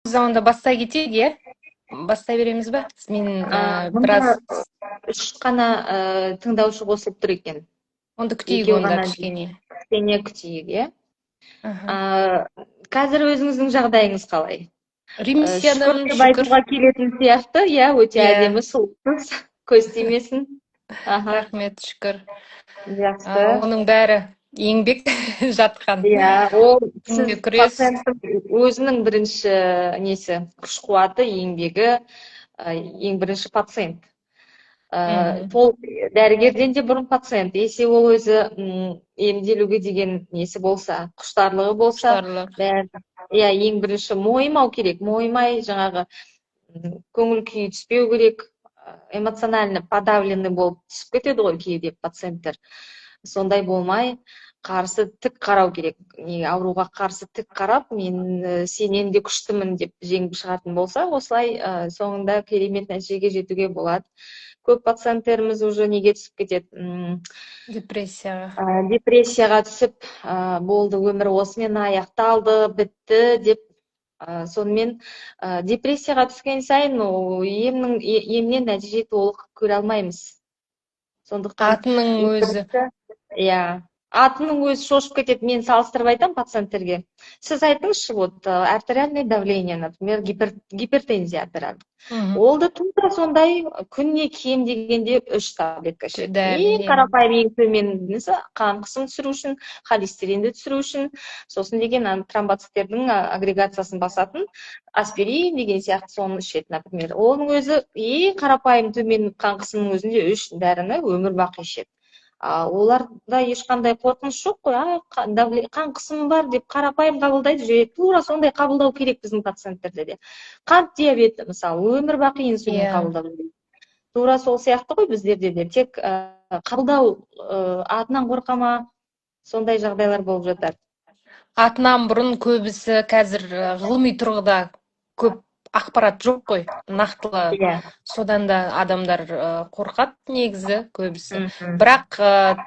Заманда бастай кетейік, иә? Бастай береміз бе? Мен біраз... Мұнда үш қана тыңдаушы қосылып тұр екен. Онда күтейік Екеу онда ғана кішкене. кішкене күтейік, иә? Аха. Қазір өзіңіздің жағдайыңыз қалай? Шүкір Ремиссиядамын, деп шүкір. айтуға келетін сияқты, иә, өте Иә, әдемі, сұлусыз, көз тимесін. Аха, рахмет, шүкір. жақсы. Оның бәрі еңбек жатқан. Иә, ол Күнде сіз күрес. пациенттің өзінің бірінші несі, күш қуаты, еңбегі, ең бірінші пациент. Толық дәрігерден де бұрын пациент. Есе ол өзі емделуге деген несі болса, құштарлығы болса, Құштарлық. иә, ең бірінші мойымау керек. Мойымай жаңағы көңіл күйі түспеу керек, эмоционально подавленный болып түсіп кетеді ғой кейде пациенттер. Сондай болмай, қарсы тік қарау керек. Ауруға қарсы тік қарап, мен сенен де күштімін деп жеңіп шығатын болса, осылай соңында керемет нәтижеге жетуге болады. Көп пациенттеріміз уже неге түсіп кетеді? Депрессияға түсіп, болды, өмір осымен аяқталды, бітті деп. Сонымен депрессияға түскен сайын емнен нәтиже толық көре алмаймыз. Сондықтан Атының өзі. Иә, атының өзі шошып кетеді. Мен салыстырып айтам пациенттерге. Сіз айтыңызшы, вот артериальное давление, например, гипертензия артериальный. Ол да тура сондай күніне кем дегенде 3 таблетка ішеді. Ең қарапайым, ең төменгісі қан қысымын түсіру үшін, холестеринді түсіру үшін, сосын деген тромбоциттердің агрегациясын басатын аспирин деген сияқты соны ішеді, например. Оның өзі ең қарапайым төмен қан қысымының өзінде 3 дәріні өмір бақи ішеді. Оларда ешқандай қорқыныш жоқ қой, қан қысымы бар деп қарапайым қабылдайды, жүреді. Тура сондай қабылдау керек біздің пациенттерде де. Қант диабеті, мысалы, өмір бақи инсулин қабылдау. Тура сол сияқты ғой біздерде де. Тек қабылдау атынан қорқама, сондай жағдайлар болып жатады. Атынан бұрын көбісі қазір ғылыми тұрғыда көп ақпарат жоқ қой, нақтылы. Содан да адамдар қорқады негізі көбісі. Бірақ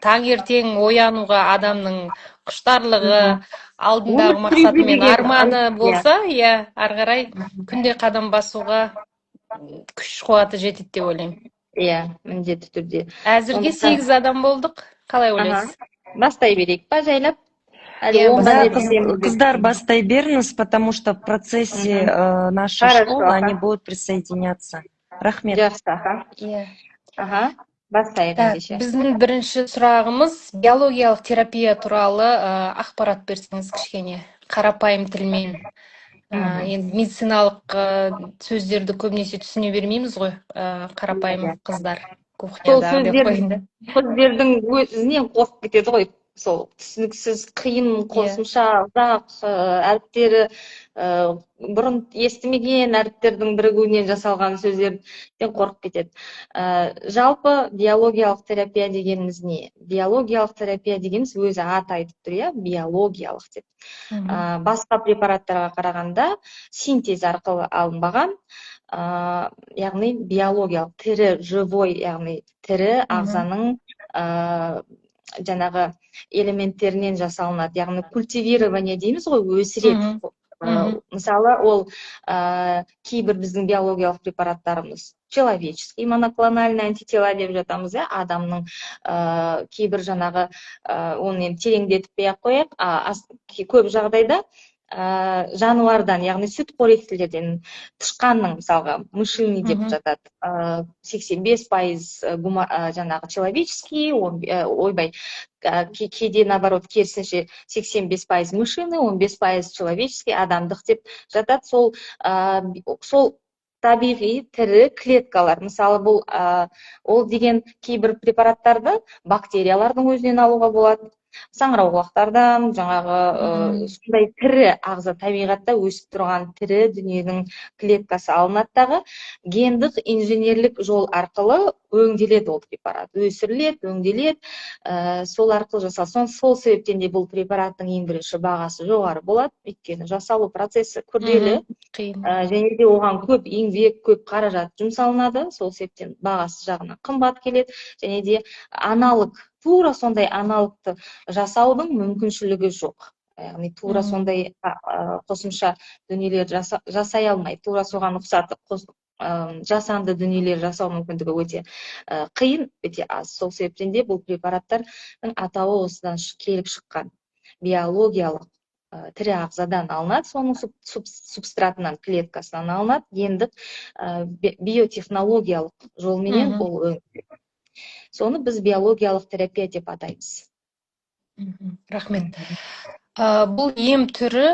таңертең оянуға адамның құштарлығы, алдындағы мақсаты мен арманы болса, иә, ары қарай күнде қадам басуға күш қуаты жетеді деп ойлаймын. Иә, міндетті түрде. Әзірге 8 адам болдық. Қалай ойлайсыз? Бастай берейік па, жайлап? Кыздар, бастай беріңіз, потому что в процессе нашей школы они будут присоединяться. Рахмет. Жақсы, бастайық ендеше. Біздің бірінші сұрағымыз биологиялық терапия туралы ақпарат берсеңіз кішкене, қарапайым тілмен. Енді медициналық сөздерді көбінесе түсіне бермейміз ғой, қарапайым қыздар кухняда деп қойынды. Сөздердің өзінен қорқып кетеді ғой. Сол түсініксіз, қиын, қосымша, ұзақ әріптері, бұрын естімеген әріптердің бірігуінен жасалған сөздерден қорқып кетеді. Жалпы биологиялық терапия дегеніміз не? Биологиялық терапия дегеніміз өзі аты айтып тұр, иә, биологиялық деп. Басқа препараттарға қарағанда синтез арқылы алынбаған, яғни биологиялық, тірі, живой, яғни тірі ағзаның жаңағы элементтерінен жасалынады, яғни культивирование дейміз ғой, өсіреді. Мысалы, ол кейбір біздің биологиялық препараттарымыз человеческий моноклональный антитела деп жатамыз, адамның кейбір жаңағы, оны енді тереңдетпей ақ қояйық, көп жағдайда жануардан, яғни сүтқоректілерден, тышқанның, мысалға, мышиный деп жатады, 85% жаңағы человеческий, ойбай, кейде наоборот керісінше 85% мышиный, 15% человеческий, адамдық деп жатады. Сол табиғи тірі клеткалар. Мысалы, бұл ол деген кейбір препараттарды бактериялардың өзінен алуға болады. Саңырауқұлақтардан, жаңағы сондай тірі ағза, табиғатта өсіп тұрған тірі дүниенің клеткасы алынады, гендік инженерлік жол арқылы өңделеді ол препарат, өсіріледі, өңделеді, сол арқылы жасалсын. Сол себептен де бұл препараттың ең бірінші бағасы жоғары болады, өйткені жасалу процесі күрделі, және де оған көп еңбек, көп қаражат жұмсалынады, сол себептен бағасы жағынан қымбат келеді, және де аналог, тура сондай аналогты жасаудың мүмкіншілігі жоқ. яғни тура сондай қосымша дүниелер жасай алмай, тура соған ұқсатып жасанды дүниелер жасау мүмкіндігі өте қиын, өте аз. Сол себептен де бұл препараттардың атауы осыдан келіп шыққан. Биологиялық тірі ағзадан алынады, соның субстратынан, клеткасынан алынады, гендік биотехнологиялық жолменен ол өңделеді. Соны біз биологиялық терапия деп атаймыз. Рахмет. Бұл ем түрі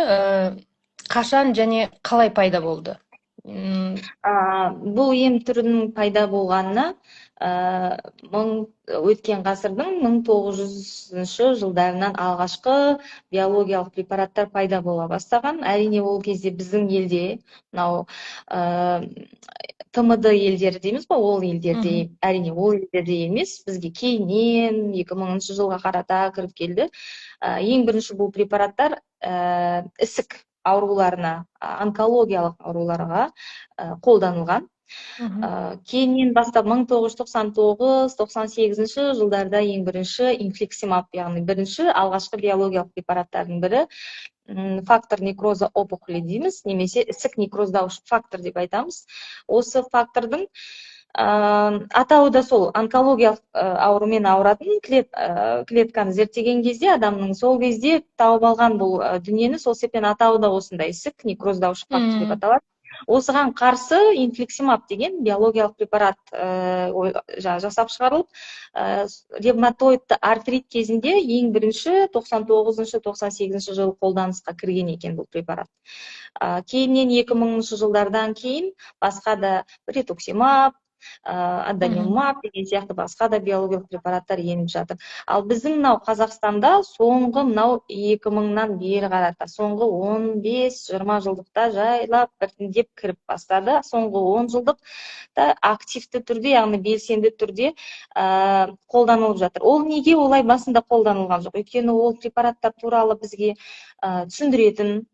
қашан және қалай пайда болды? Бұл ем түрінің пайда болғанына өткен ғасырдың 1900 жылдарынан алғашқы биологиялық препараттар пайда бола бастаған. Әрине ол кезде біздің елде, мынау ТМД елдері дейміз ба, ол елдерде, әрине ол елдерде емес, бізге кейіннен 2000 жылға қарата кіріп келді. Ең бірінші бұл препараттар ісік ауруларына, онкологиялық ауруларға қолданылған. Кейіннен бастап 1999-98 жылдарда ең бірінші инфликсимаб, яғни бірінші алғашқы биологиялық препараттардың бірі фактор некроза опухоли дейміз, немесе ісік некроздаушы фактор деп айтамыз. Осы фактордың атауы да сол, онкологиялық аурумен ауыратын клетканы зерттеген кезде, адамның сол кезде тауып алған бұл дүниені, сол себептен атауы да осындай, ісік некроздаушы фактор деп аталады. Осыған қарсы инфликсимаб деген биологиялық препарат жасап шығарылып, ревматоидты артрит кезінде ең бірінші 99-98 жылы қолданысқа кірген екен бұл препарат. Кейіннен 2000 жылдардан кейін басқа да ретуксимаб, аданимаб деген сияқты басқа да биологиялық препараттар еніп жатыр. Ал біздің мынау Қазақстанда соңғы мынау 2000-нан бері қарата, соңғы 15-20 жылдықта жайлап біртіндеп кіріп бастады. Соңғы 10 жылдықта активті түрде, яғни белсенді түрде қолданылып жатыр. Ол неге олай басында қолданылған жоқ? Өйткені ол препараттар туралы бізге түсіндіретін,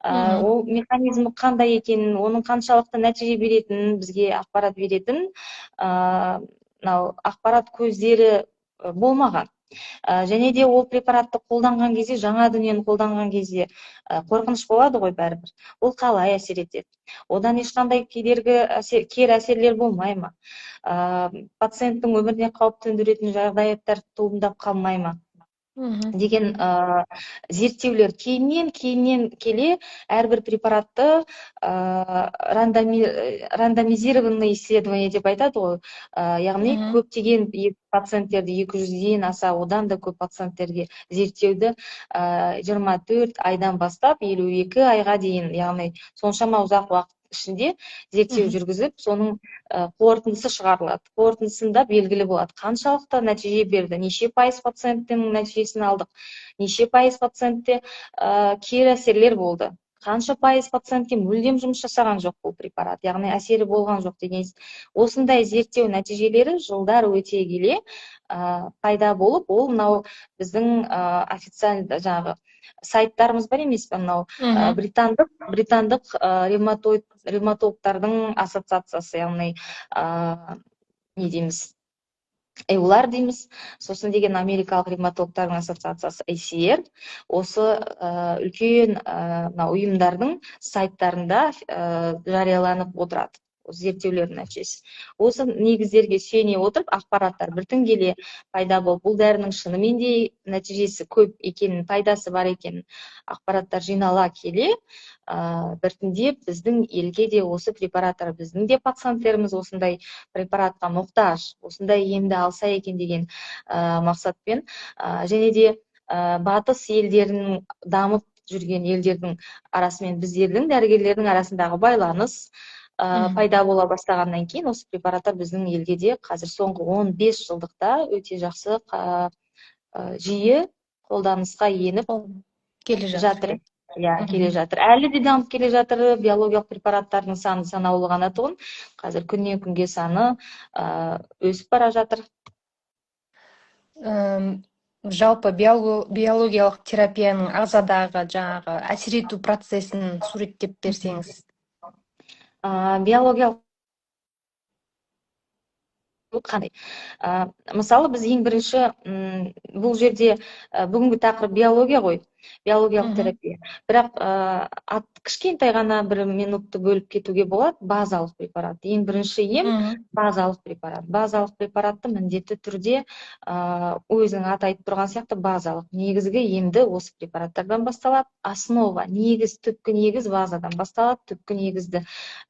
ол механизмі қандай екенін, оның қаншалықты нәтиже беретінін бізге ақпарат беретін ақпарат көздері болмаған. Және де ол препаратты қолданған кезде, жаңа дүниені қолданған кезде қорқыныш болады ғой бәрібір. Ол қалай әсер етеді? Одан ешқандай кері әсерлер болмай ма? Пациенттің өміріне қауіп төндіретін жағдаяттар туындап қалмай ма деген зерттеулер кейіннен келе әрбір препаратты рандомизированный исследование деп айтады ғой. Яғни көптеген пациенттерді, 200-ден аса, одан да көп пациенттерге зерттеуді 24 айдан бастап 52 айға дейін, яғни соншама ұзақ уақыт ішінде зерттеу жүргізіп, соның қорытындысы шығарылады. Қорытындысында белгілі болады, қаншалықты нәтиже берді, неше пайыз пациенттің нәтижесін алдық, неше пайыз пациентте кері әсерлер болды, қанша пайыз пациентке мүлдем жұмыс жасаған жоқ бұл препарат, яғни әсері болған жоқ деген. Осындай зерттеу нәтижелері жылдар өте келе пайда болып, ол мынау біздің официальды жаңағы сайттарымыз бар емес пе, мынау британдық ревматологтардың ассоциациясы, яғни не дейміз, EULAR дейміз, сосын деген америкалық ревматологтардың ассоциациясы ACR, осы үлкен ұйымдардың сайттарында жарияланып отырады зерттеулердің нәтижесі. Осы негіздерге сүйене отырып, ақпараттар біртін келе пайда болып, бұл дәрінің шынымен де нәтижесі көп екенін, пайдасы бар екенін ақпараттар жинала келе, біртіндеп біздің елге де осы препараттар, біздің де пациенттеріміз осындай препаратқа мұқтаж, осындай емді алса екен деген мақсатпен, және де батыс елдерінің, дамып жүрген елдердің арасымен біздердің дәрігерлердің арасындағы байланыс пайда бола бастағаннан кейін, осы препараттар біздің елге де қазір соңғы 15 жылдықта өте жақсы жиі қолданысқа еніп келе жатыр. Келе жатыр. Әлі де дамып келе жатыр. Биологиялық препараттардың саны санаулы ғана тұғын. Қазір күннен күнге саны өсіп бара жатыр. Жалпы биологиялық терапияның ағзадағы жаңағы әсер ету процесін суреттеп берсеңіз. Биологиялық қандай? Мысалы, біз ең бірінші бұл жерде бүгінгі тақырып биология ғой. биологиялық терапия. Бірақ кішкентай ғана бір минутты бөліп кетуге болады. Базалық препарат. Ең бірінші ем базалық препарат. Базалық препаратты міндетті түрде өзінің аты айтып тұрған сияқты базалық. Негізгі емді осы препараттардан басталады. Основа, негіз, түпкі негіз базадан басталады. Түпкі негізді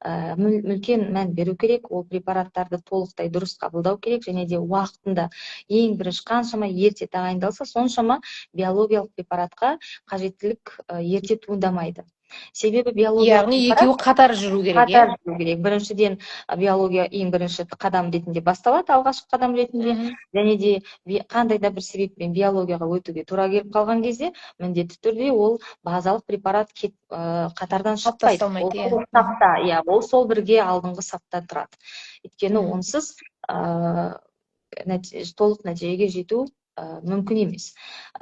үлкен мән беру керек. Ол препараттарды толықтай дұрыс қабылдау керек, және де уақытында ең бірінші қаншама ерте тағайындалса, соншама биологиялық препаратқа қажеттілік ерте туындамайды. Себебі биологиялық Яғни екеуі қатар жүру керек, қатар жүру керек. Біріншіден биология ең бірінші қадам ретінде басталады, алғашқы қадам ретінде, және де қандай да бір себеппен биологияға өтуге тура келіп қалған кезде, міндетті түрде ол базалық препарат қатардан шықпайды. Ол сол бірге алдыңғы сапта тұрады. Өйткені онсыз толық нәтижеге жету мүмкін емес.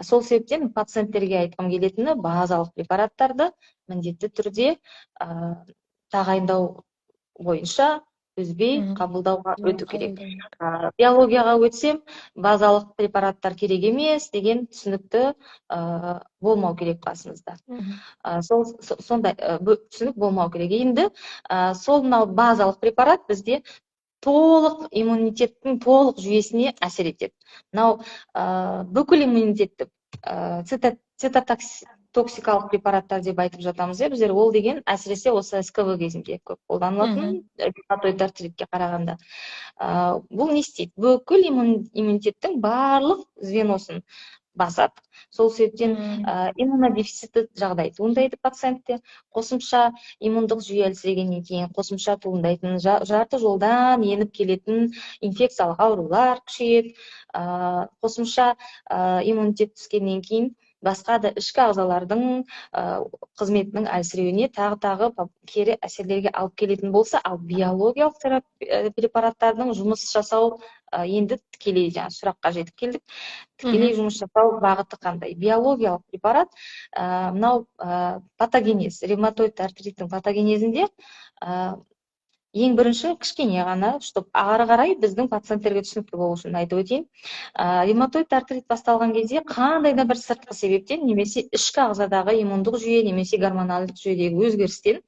Сол себептен пациенттерге айтқым келетіні базалық препараттарды міндетті түрде тағайындау бойынша үзбей қабылдауға өту керек. Биологияға өтсем, базалық препараттар керек емес деген түсінікті болмау керек басыңызда. Сондай түсінік болмау керек. Енді сол базалық препарат бізде толық иммунитеттің толық жүйесіне әсер етеді. Мынау бүкіл иммунитетті цитотоксикалық препараттар деп айтып жатамыз. Біздер ол деген әсіресе осы СКВ кезінде көп қолданылатын ревматоид артритке қарағанда. Бұл не істейді? Бүкіл иммунитеттің барлық звеносын басады. Сол себептен иммунодефицит жағдай туындайды пациентте. Қосымша иммундық жүйе әлсірегеннен кейін қосымша туындайтын жарты жолдан еніп келетін инфекциялық аурулар күшейеді. Қосымша иммунитет түскеннен кейін басқа да ішкі ағзалардың қызметінің әлсіреуіне тағы кері әсерлерге алып келетін болса, ал биологиялық препараттардың жұмыс жасау енді тікелей сұраққа жетіп келдік. Тікелей жұмыс жасау бағыты қандай? Биологиялық препарат мынау патогенез, ревматоид артриттің патогенезінде ең бірінші кішкене ғана, чтобы ары қарай біздің пациенттерге түсінікті болу үшін айтып өтейін. Ревматоид артрит басталған кезде қандай да бір сыртқы себептен, немесе ішкі ағзадағы иммундық жүйе, немесе гормоналдық жүйедегі өзгерістен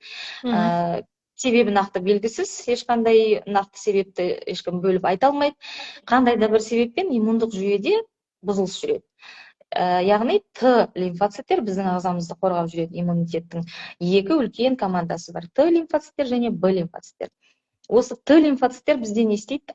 себебі нақты белгісіз, ешқандай нақты себепті ешкім бөліп айта алмайды. Қандай да бір себеппен иммундық жүйеде бұзылыс жүреді. Яғни Т лимфоциттер біздің ағзамызды қорғап жүреді. Иммунитеттің екі үлкен командасы бар. Т лимфоциттер және Б лимфоциттер. Осы Т лимфоциттер бізде не істейді?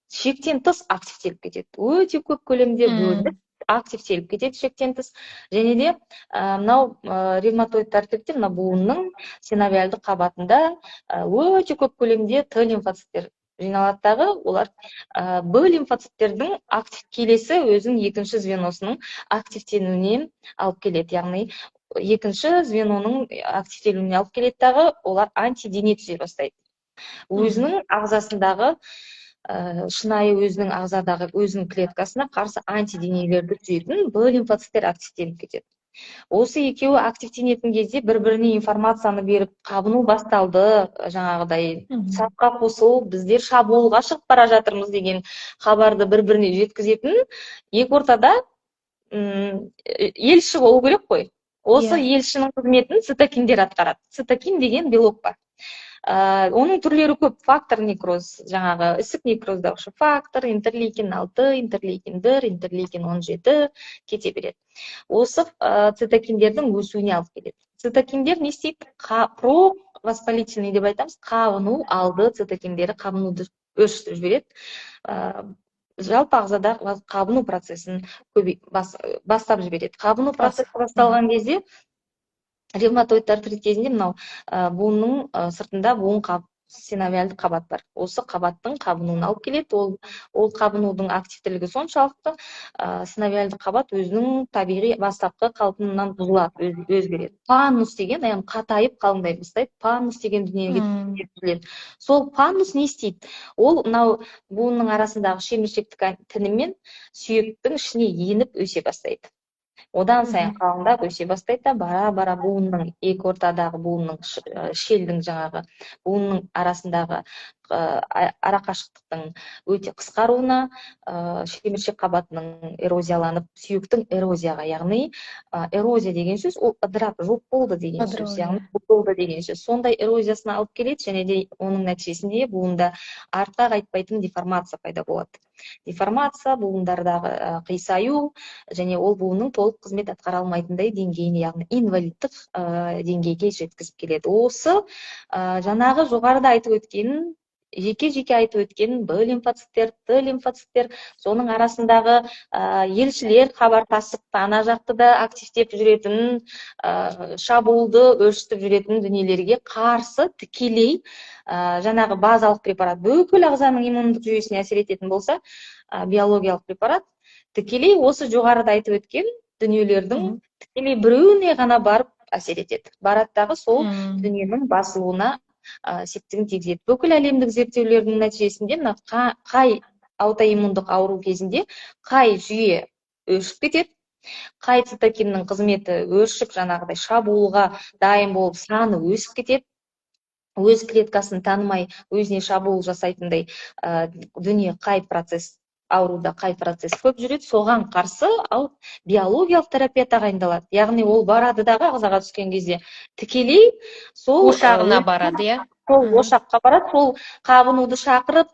Шектен тыс активтеліп кетеді. Өте көп көлемде бөлініп активтеліп кетеді шектен тыс. Және де мынау ревматоид артритте мына буынның синовиальды қабатында өте көп көлемде Т лимфоциттер жиналады дағы, олар Б лимфоциттердің келесі өзінің екінші звеносының активтенуінен алып келеді. Яғни екінші звеноның активтелуіне алып келеді дағы, олар антидене түзе бастайды. Өзінің ағзасындағы шынайы өзінің ағзадағы өзінің клеткасына қарсы антиденелерді түзетін Б лимфоциттер активтеніп кетеді. Осы екеуі активтенетін кезде бір-біріне информацияны беріп, қабыну басталды, жаңағыдай сапқа қосылу, біздер шабуылға шығып бара жатырмыз деген хабарды бір-біріне жеткізетін екі ортада елші болу керек қой. Осы елшінің қызметін цитокиндер атқарады. Цитокин деген белок бар. Оның түрлері көп. Фактор некроз, жаңағы ісік некроздаушы фактор, интерлейкин 6, интерлейкин 1, интерлейкин 17 кете береді. Осы цитокиндердің өсуіне алып келеді. Цитокиндер не істейді? Провоспалительный деп айтамыз, қабыну алды цитокиндері қабынуды өршітіп жібереді. Жалпы ағзада қабыну процесін бастап жібереді. Қабыну процесі басталған кезде ревматоид артрит кезінде мынау буынның сыртында буын синовиальды қабат бар. Осы қабаттың қабынуын алып келеді. Ол қабынудың активтілігі соншалықты синовиальды қабат өзінің табиғи бастапқы қалпынан бұзылады, өзгереді. Панус деген, яғни қатайып қалыңдай бастайды. Панус деген дүниеге жеткізіледі. Сол панус не істейді? Ол мынау буынның арасындағы шеміршектік тінімен сүйектің ішіне еніп өсе бастайды. Одан сайын қалыңдап өсе бастайды да бара буынның екі ортадағы буынның шелдің жаңағы буынның арасындағы арақашықтықтың өте қысқаруына, шеміршек қабатының эрозияланып, сүйектің эрозияға, яғни эрозия деген сөз ол ыдырап жоқ болды деген сөз, яғни бұзылды деген сөз. Сондай эрозиясына алып келеді, және де оның нәтижесінде буында артқа қайтпайтын деформация пайда болады. Деформация буындардағы қисаю, және ол буынның толық қызмет атқара алмайтындай деңгейіне, яғни инвалидтік деңгейге жеткізіп келеді. Осы жаңағы жоғарыда айтып өткен, жеке айтып өткен Б лимфоциттер, Т лимфоциттер, соның арасындағы елшілер хабарласып, ана жақты да активтеп жүретін, шабуылды өршітіп жүретін дүниелерге қарсы тікелей жаңағы базалық препарат бүкіл ағзаның иммундық жүйесіне әсер ететін болса, биологиялық препарат тікелей осы жоғарыда айтып өткен дүниелердің тікелей біреуіне ғана барып әсер етеді. Бараттағы сол дүниенің басылуына септігін тигізеді. Бүкіл әлемдік зерттеулердің нәтижесінде қай аутоиммундық ауру кезінде қай жүйе өршіп кетеді, қай цитокиннің қызметі өршіп, жаңағыдай шабуылға дайын болып, саны өсіп кетеді, өз клеткасын танымай өзіне шабуыл жасайтындай дүние қай процесс, ауруда қай процесс көп жүреді, соған қарсы биологиялық терапия тағайындалады. Яғни ол барады дағы ағзаға түскен кезде тікелей сол ошағына барады, иә. Сол ошаққа барады, сол қабынуды шақырып,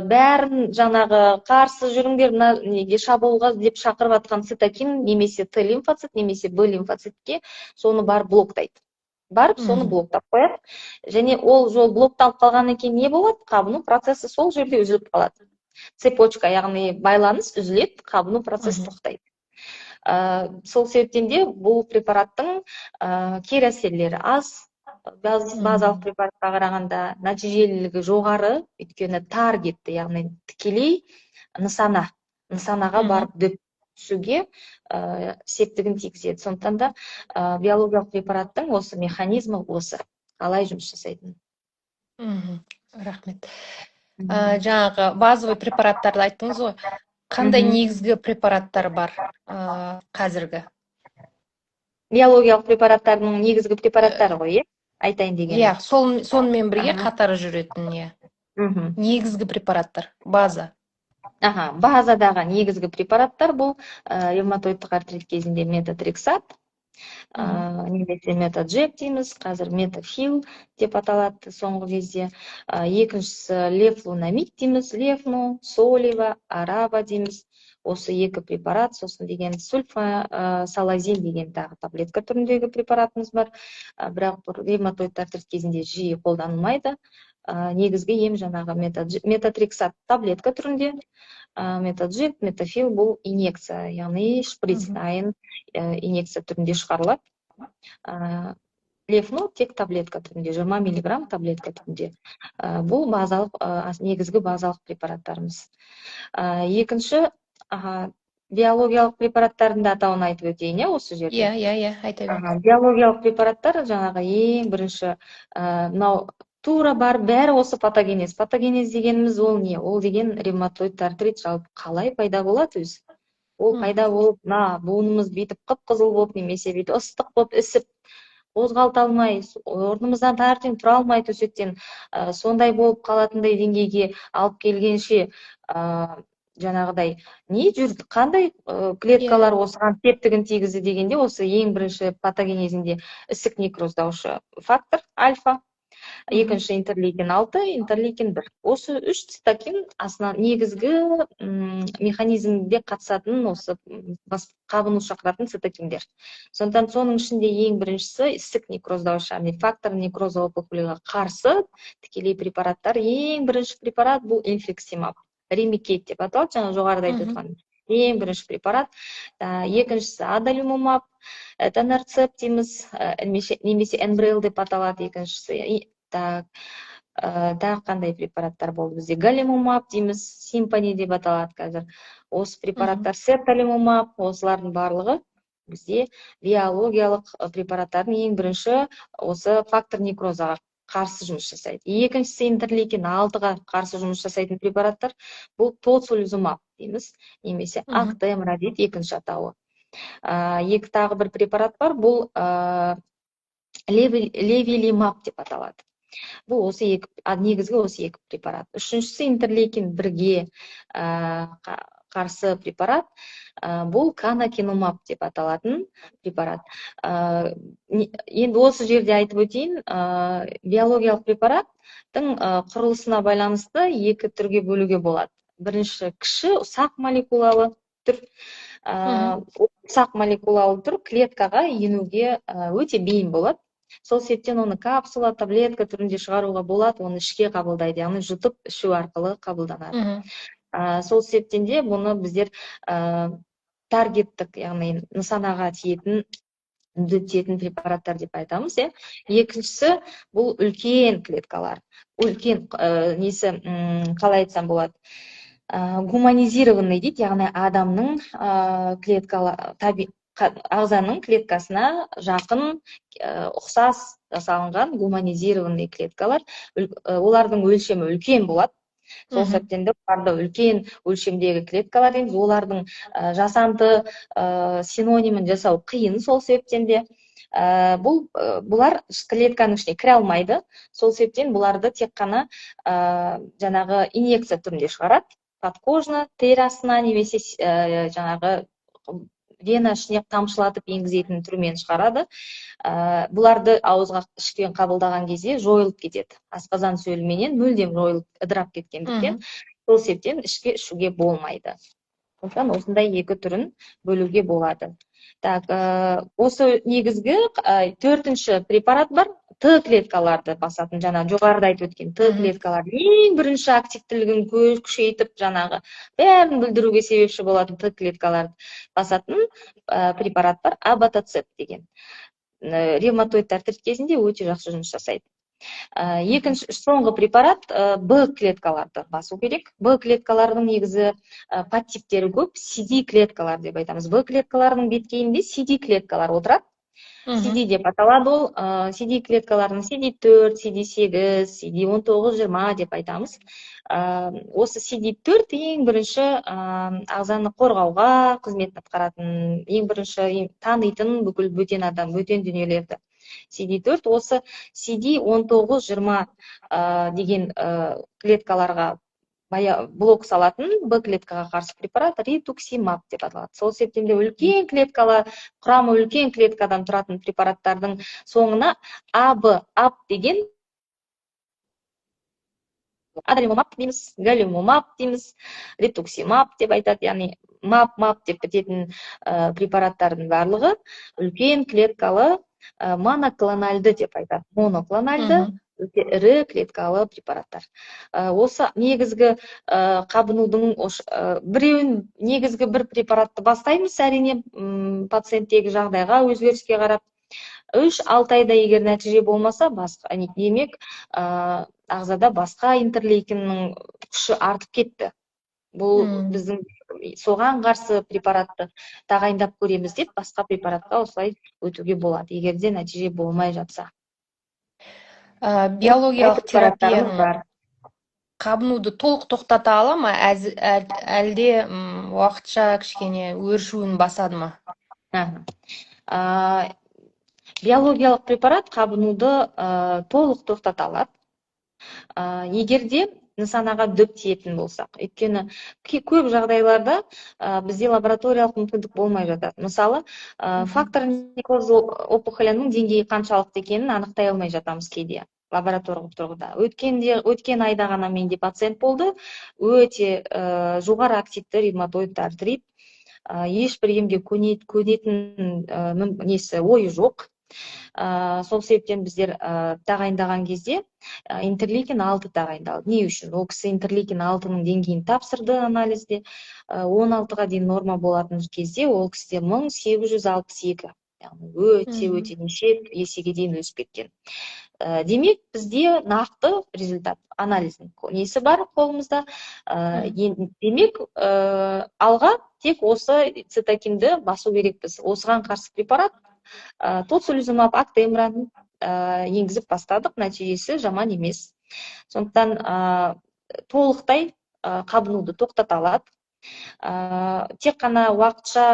бәрін жаңағы қарсы жүріңдер неге шабуылға деп шақырып атқан цитокин, немесе Т лимфоцит, немесе Б лимфоцитке соны бар блоктайды. Барып соны блоктап қояды. Және ол жол блокталып қалғаннан кейін не болады? Қабыну процесі сол жерде үзіліп қалады. Цепочка, яғни байланыс үзіледі, қабыну процесі тоқтайды. Сол себептен де бұл препараттың кері әсерлері аз, базалық препаратқа қарағанда нәтижелілігі жоғары, өйткені таргетті, яғни тікелей нысанаға барып дөп түсуге септігін тигізеді. Сондықтан да биологиялық препараттың осы механизмі осы, қалай жұмыс жасайтын. Рахмет. Жаңағы базовый препараттарды айттыңыз ғой. Қандай негізгі препараттар бар қазіргі? Биологиялық препараттардың негізгі препараттары ғой, айтайын деген. Иә, сонымен бірге қатары жүретін, негізгі препараттар, база. Базадағы негізгі препараттар бұл ревматоидтық артрит кезінде метотрексат, немесе метаджек дейміз, қазір метафил деп аталады соңғы кезде. Екіншісі лефлунамид дейміз, лефну, солева, арава дейміз. Осы екі препарат, сосын деген сульфасалазин деген тағы таблетка түріндегі препаратымыз бар. Бірақ ревматоид артрит кезінде жиі қолданылмайды. Негізгі ем жаңағы метатрексат таблетка түрінде, метаджек, метафил бұл инъекция, яғни шприц дайын инъекция түрінде шығарылады. Лефну тек таблетка түрінде, 20 мг таблетка түрінде. Бұл негізгі базалық препараттарымыз. Екінші, биологиялық препараттардың да атауын айтып өтейін, осы жерде. Иә, айта бер. Биологиялық препараттар жаңағы ең бірінші, тура бар, бәрі осы патогенез. Патогенез дегеніміз ол не? Ол деген ревматоид артрит жалпы қалай пайда болады өзі? Ол пайда болып, буынымыз бүйтіп қып-қызыл болып, немесе бүйтіп ыстық болып, ісіп, қозғалта алмай, орнымыздан таңертең тұра алмай төсектен, сондай болып қалатындай деңгейге алып келгенше, жаңағыдай не жүрді, қандай клеткалар осыған септігін тигізді дегенде, осы ең бірінші патогенезінде ісік некроздаушы фактор альфа, екінші интерлейкин 6, интерлейкин 1. Осы 3 цитокин негізгі механизмде қатысатын осы қабыну шақыратын цитокиндер. Сондықтан соның ішінде ең біріншісі ісік некроздаушы, фактор некроза опухолиға қарсы тікелей препараттар. Ең бірінші препарат бұл инфлексимаб, ремикейт деп аталады, жаңа жоғарыда айтып отқан. Ең бірінші препарат. Екіншісі адалимумаб, этанарцеп дейміз, немесе энбрейл деп аталады. Екіншісі тағы қандай препараттар болды бізде? Галимумаб дейміз, симпани деп аталады қазір. Осы препараттар, серталимумаб, осылардың барлығы бізде биологиялық препараттардың ең бірінші осы фактор некрозаға қарсы жұмыс жасайды. Екіншісі интерлейкин 6-ға қарсы жұмыс жасайтын препараттар, бұл тоцилизумаб дейміз, немесе актемравид екінші атауы. Екі тағы бір препарат бар, бұл левилимаб деп аталады. Бұл негізгі осы екі препарат. Үшіншісі интерлейкин 1-ге қарсы препарат. Бұл канакинумаб деп аталатын препарат. Енді осы жерде айтып өтейін, биологиялық препараттың құрылысына байланысты екі түрге бөлуге болады. Бірінші кіші, ұсақ молекулалы түр. Ұсақ молекулалы түр клеткаға енуге өте бейім болады. Сол себептен оны капсула, таблетка түрінде шығаруға болады, оны ішке қабылдайды, яғни жұтып ішу арқылы қабылданады. Сол себептен де бұны біздер таргеттік, яғни нысанаға тиетін препараттар деп айтамыз. Екіншісі бұл үлкен клеткалар. Үлкен қалай айтсам болады, гуманизированный дейді, яғни адамның ағзаның клеткасына жақын, ұқсас жасалынған гуманизированный клеткалар. Олардың өлшемі үлкен болады. Сол себептен де оларды үлкен өлшемдегі клеткалар дейміз. Олардың жасанды синонимін жасау қиын. Сол себептен де бұлар клетканың ішіне кіре алмайды. Сол себептен бұларды тек қана жаңағы инъекция түрінде шығарады. Подкожно, тері астына немесе жаңағы вена ішіне тамшылатып енгізетін түрмен шығарады. Бұларды ауызға ішкен қабылдаған кезде жойылып кетеді. Асқазан сөліменен мүлдем жойылып ыдырап кеткендіктен, сол себептен ішке ішуге болмайды. Сондықтан осындай екі түрін бөлуге болады. Осы негізгі төртінші препарат бар. Т клеткаларды басатын, жаңа жоғарыда айтып өткен Т клеткалар ең бірінші активтілігін күшейтіп, жаңағы бәрін бүлдіруге себепші болатын Т клеткаларды басатын препарат бар, абатацеп деген. Ревматоид артрит кезінде өте жақсы жұмыс жасайды. Екінші, соңғы препарат Б клеткаларды басу керек. Б клеткалардың негізі подтиптері көп, CD клеткалар деп айтамыз. Б клеткалардың беткейінде CD клеткалар отырады. CD деп аталады ол. CD клеткаларын CD4, CD8, CD19-20 деп айтамыз. Осы CD4 ең бірінші ағзаны қорғауға қызмет атқаратын, ең бірінші танитын бүкіл бөтен адам, бөтен дүниелерді. CD4 осы CD19-20 деген клеткаларға блок салатын Б клеткаға қарсы препарат ритуксимаб деп аталады. Сол себептен де үлкен клеткалы, құрамы үлкен клеткадан тұратын препараттардың соңына АБ деген адаlimumab дейміз, галимумаб дейміз, ритуксимаб деп айтады. Яғни мап деп бітетін препараттардың барлығы үлкен клеткалы моноклональды деп айтады. Моноклональды ірі клеткалы препараттар. Осы негізгі қабынудың біреуін негізгі бір препаратты бастаймыз, әрине пациенттегі жағдайға өзгеріске қарап. 3-6 айда егер нәтиже болмаса, демек ағзада басқа интерлейкиннің күші артып кетті. Бұл біздің соған қарсы препаратты тағайындап көреміз деп, басқа препаратқа осылай өтуге болады, егерде нәтиже болмай жатса. Биологиялық терапияның қабынуды толық тоқтата ала ма, әлде уақытша кішкене өршуін басады ма? Биологиялық препарат қабынуды толық тоқтата алады, егерде нысанаға дөп тиетін болсақ. Өйткені көп жағдайларда бізде лабораториялық мүмкіндік болмай жатады. Мысалы, фактор некроз опухолінің деңгейі қаншалықты екенін анықтай алмай жатамыз кейде лабораториялық тұрғыда. Өткен айда ғана менде пациент болды, өте жоғары активті ревматоид артрит, ешбір емге көнетін ойы жоқ. Сол себептен біздер тағайындаған кезде интерлейкин 6 тағайындалды. Не үшін? Ол кісі интерлейкин 6-ның деңгейін тапсырды анализде. 16-ға дейін норма болатын кезде ол кісіде 1862. Өте неше есеге дейін өсіп кеткен. Демек, бізде нақты результат анализдің несі бар қолымызда. Демек, алға тек осы цитокинді басу керекпіз. Осыған қарсы препарат тоцилизумаб, актемраны енгізіп бастадық, нәтижесі жаман емес. Сондықтан толықтай қабынуды тоқтата алады. Тек қана уақытша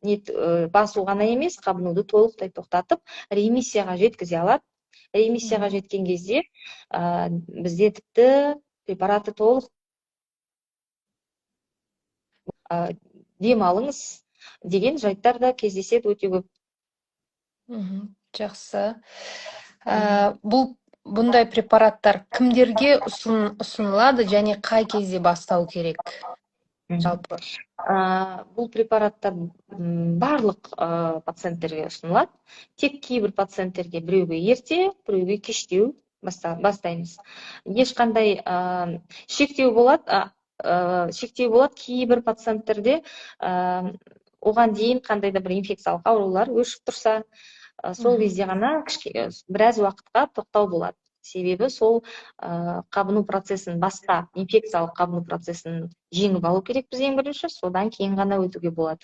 басу ғана емес, қабынуды толықтай тоқтатып, ремиссияға жеткізе алады. Ремиссияға жеткен кезде бізде тіпті препаратты толық демалыңыз деген жайттар да кездеседі өте көп. Жақсы. Бұндай препараттар кімдерге ұсынылады және қай кезде бастау керек? Жалпы. Бұл препараттар барлық пациенттерге ұсынылады. Тек кейбір пациенттерге біреуге ерте, біреуге кештеу бастаймыз. Ешқандай шектеу болады. Кейбір пациенттерде оған дейін қандай да бір инфекциялық аурулар өршіп тұрса, сол кезде ғана біраз уақытқа тоқтау болады. Себебі сол қабыну процесін инфекциялық қабыну процесін жеңіп алу керекпіз ең бірінші, содан кейін ғана өтуге болады.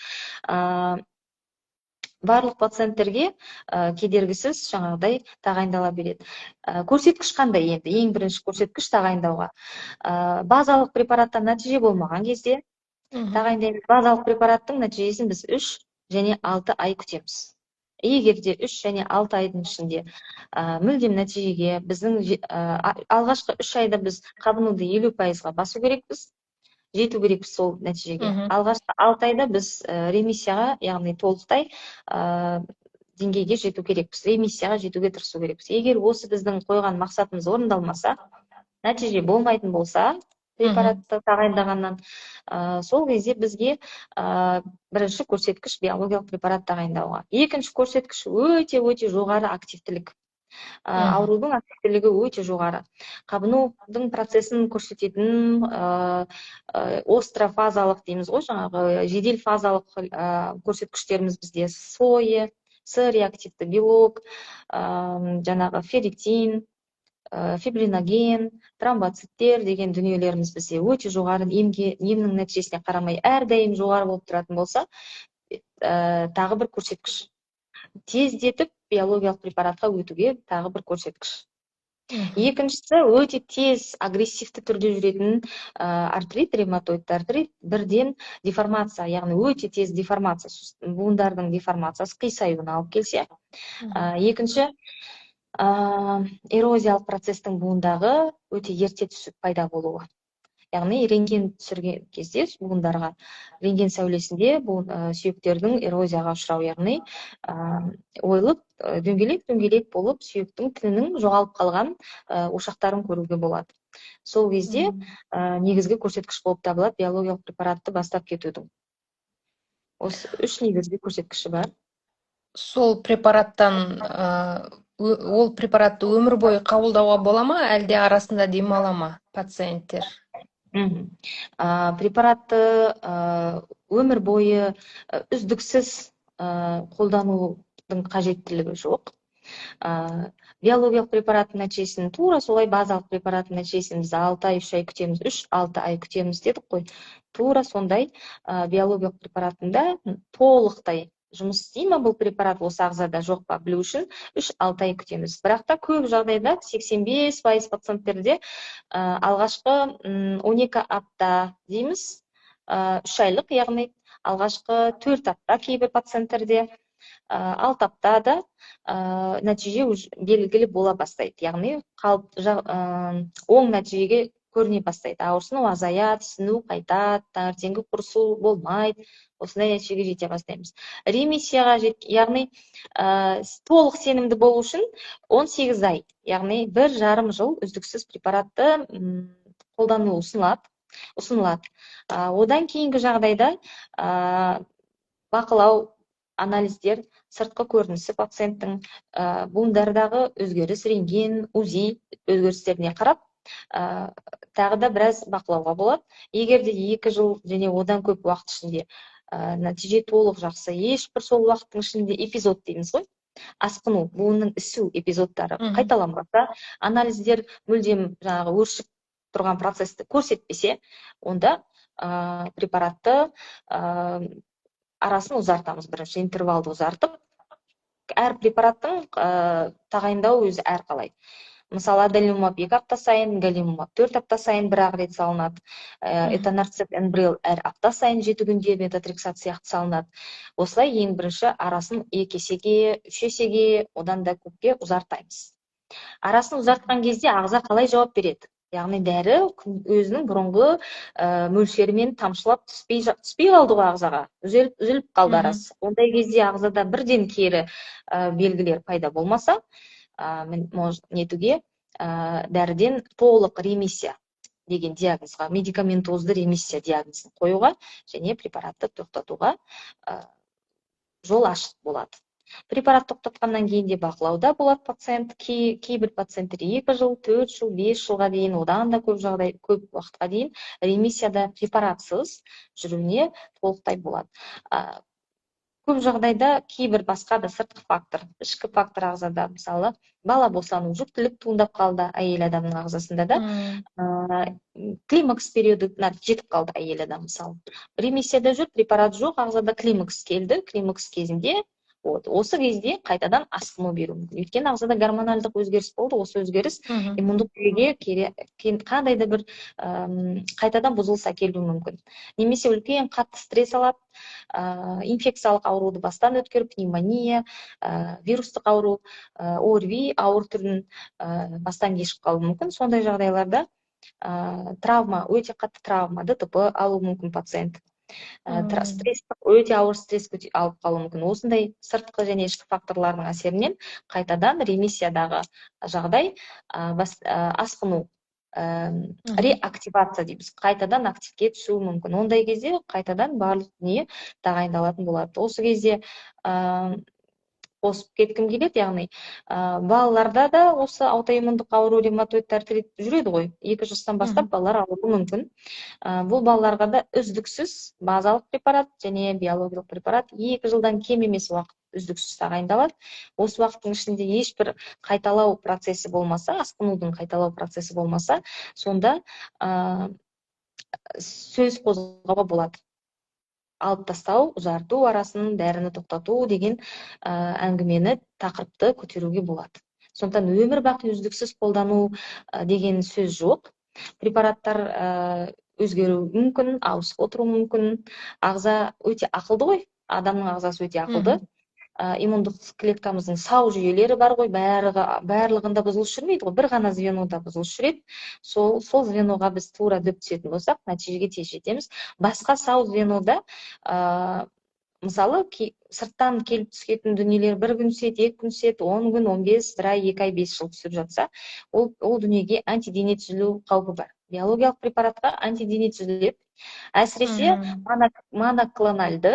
Барлық пациенттерге кедергісіз жаңағыдай тағайындала береді. Көрсеткіш қандай енді? Ең бірінші көрсеткіш тағайындауға. Базалық препараттан нәтиже болмаған кезде тағайындаймыз. Базалық препараттың нәтижесін біз 3 және 6 ай күтеміз. Егер де 3 және 6 айдың ішінде мүлдем нәтижеге біздің алғашқы 3 айда біз қабынуды 50%-ға басу керекпіз, жету керекпіз сол нәтижеге. Алғашқы 6 айда біз ремиссияға, яғни толықтай деңгейге жету керекпіз, ремиссияға жетуге тырысу керекпіз. Егер осы біздің қойған мақсатымыз орындалмаса, нәтиже болмайтын болса, препаратты тағайындағаннан, сол кезде бізге бірінші көрсеткіш биологиялық препарат тағайындауға. Екінші көрсеткіш өте жоғары активтілік. Аурудың активтілігі өте жоғары. Қабынудың процесін көрсететін острофазалық дейміз ғой, жаңағы жедел фазалық көрсеткіштеріміз бізде сойы, С-реактивті белок, жаңағы ферритин, фибриноген, тромбоциттер деген дүниелеріміз бізде өте жоғары, емнің нәтижесіне қарамай әрдайым жоғары болып тұратын болса, тағы бір көрсеткіш. Тездетіп биологиялық препаратқа өтуге тағы бір көрсеткіш. Екіншісі, өте тез агрессивті түрде жүретін артрит, ревматоидты артрит, бірден деформация, яғни өте тез деформация, буындардың деформациясы қисаюына алып келсе. Екінші, эрозиялық процестің буындағы өте ерте түсіп пайда болуы. Яғни рентген түсірген кезде буындарға рентген сәулесінде сүйектердің эрозияға ұшырау, яғни ойылып, дөңгелек болып сүйектің тінінің жоғалып қалған ошақтарын көруге болады. Сол кезде негізгі көрсеткіш болып табылады биологиялық препаратты бастап кетудің. Осы 3 негізгі көрсеткіші бар. Сол препараттан ол препаратты өмір бойы қабылдауға бола ма, әлде арасында демала ма пациенттер? Препаратты өмір бойы үздіксіз қолданудың қажеттілігі жоқ. Биологиялық препараттың нәтижесін тура солай базалық препараттың нәтижесін біз 6 ай, 3 ай күтеміз, 3-6 ай күтеміз дедік қой. Тура сондай биологиялық препараттында толықтай жұмыс істей ма бұл препарат осы ағзада жоқ па білу үшін 3-6 ай күтеміз. Бірақ та көп жағдайда 85% пациенттерде алғашқы 12 апта дейміз, 3 айлық, яғни алғашқы 4 апта кейбір пациенттерде, 6 аптада нәтиже белгілі бола бастайды. Яғни оң нәтижеге көріне бастайды. Ауырсыну азаяды, ісіну қайтады, таңертеңгі құрысу болмайды. Осындай нәтижеге жете бастаймыз. Ремиссияға яғни толық сенімді болу үшін 18 ай, яғни 1,5 жыл үздіксіз препаратты қолдану ұсынылады. Одан кейінгі жағдайда бақылау, анализдер, сыртқы көрінісі пациенттің буындардағы өзгеріс, рентген, УЗИ өзгерістеріне қарап, тағы да біраз бақылауға болады. Егер де 2 жыл және одан көп уақыт ішінде нәтиже толық жақсы, ешбір сол уақыттың ішінде эпизод дейміз ғой, асқыну, буынның ісу эпизодтары қайталанбаса, анализдер мүлдем жаңағы өршіп тұрған процесті көрсетпесе, онда препаратты арасын ұзартамыз, бірінші интервалды ұзартып, әр препараттың тағайындау өзі әрқалай. Мысалы, аделимумаб 2 апта сайын, галимумаб 4 апта сайын бір-ақ рет салынады. Этанарцеп, энбрил әр апта сайын 7 күнде, метотрексат сияқты салынады. Осылай ең бірінші арасын 2 есеге, 3 есеге, одан да көпке ұзартаймыз. Арасын ұзартқан кезде ағза қалай жауап береді? Яғни дәрі өзінің бұрынғы мөлшерімен тамшылап түспей қалды ғой ағзаға, үзіліп қалды арасы. Ондай кезде ағзада бірден кері белгілер пайда болмаса, нетуге дәріден толық ремиссия деген диагнозға, медикаментозды ремиссия диагнозын қоюға және препаратты тоқтатуға жол ашық болады. Препарат тоқтатқаннан кейін де бақылауда болады пациент. Кейбір пациенттер 2 жыл, 4 жыл, 5 жылға дейін, одан да көп уақытқа дейін ремиссияда препаратсыз жүруіне толықтай болады. Көп жағдайда кейбір басқа да сыртқы фактор, ішкі фактор ағзада, мысалы, бала босану, жүктілік туындап қалды әйел адамның ағзасында да, климакс периодына жетіп қалды әйел адам, мысалы. Ремиссияда жүр, препарат жоқ, ағзада климакс келді, климакс кезінде осы кезде қайтадан асқыну беру мүмкін. Өйткені ағзада гормональдық өзгеріс болды, осы өзгеріс иммундық жүйеге қандай да бір қайтадан бұзылыс әкелуі мүмкін. Немесе үлкен қатты стресс алады, инфекциялық ауруды бастан өткеріп, пневмония, вирустық ауру, ОРВИ ауыр түрін бастан кешіп қалуы мүмкін. Сондай жағдайларда травма, өте қатты травма, ДТП алуы мүмкін пациент. Өте ауыр стресс алып қалуы мүмкін. Осындай сыртқы және ішкі факторлардың әсерінен қайтадан ремиссиядағы жағдай асқыну, реактивация дейміз, қайтадан активке түсуі мүмкін. Ондай кезде қайтадан барлық дүние тағайындалатын болады. Осы кезде қосып кеткім келеді, яғни балаларда да осы аутоиммундық ауру, ревматоид артрит жүреді ғой. 2 жастан бастап балалар ауруы мүмкін. Бұл балаларға да үздіксіз базалық препарат және биологиялық препарат 2 жылдан кем емес уақыт үздіксіз тағайындалады. Осы уақыттың ішінде ешбір қайталау процесі болмаса, асқынудың қайталау процесі болмаса, сонда сөз қозғауға болады. Алып тастау, ұзарту арасын, дәріні тоқтату деген әңгімені, тақырыпты көтеруге болады. Сондықтан өмір бақи үздіксіз қолдану деген сөз жоқ. Препараттар өзгеру мүмкін, ауысып отыру мүмкін. Ағза өте ақылды ғой, адамның ағзасы өте ақылды. Иммундық клеткамыздың сау жүйелері бар ғой, барлығында бұзылыс жүрмейді ғой, бір ғана звенода бұзылыс жүреді. Сол звеноға біз тура дөп түсетін болсақ, нәтижеге тез жетеміз. Басқа сау звенода, мысалы, сырттан келіп түскетін дүниелер 1 күн түседі, 2 күн түседі, 10 күн, 15, 1 ай, 2 ай, 5 жыл түсіп жатса, ол дүниеге антидене түзілу қаупі бар. Биологиялық препаратқа антидене түзіледі. Әсіресе моноклональды,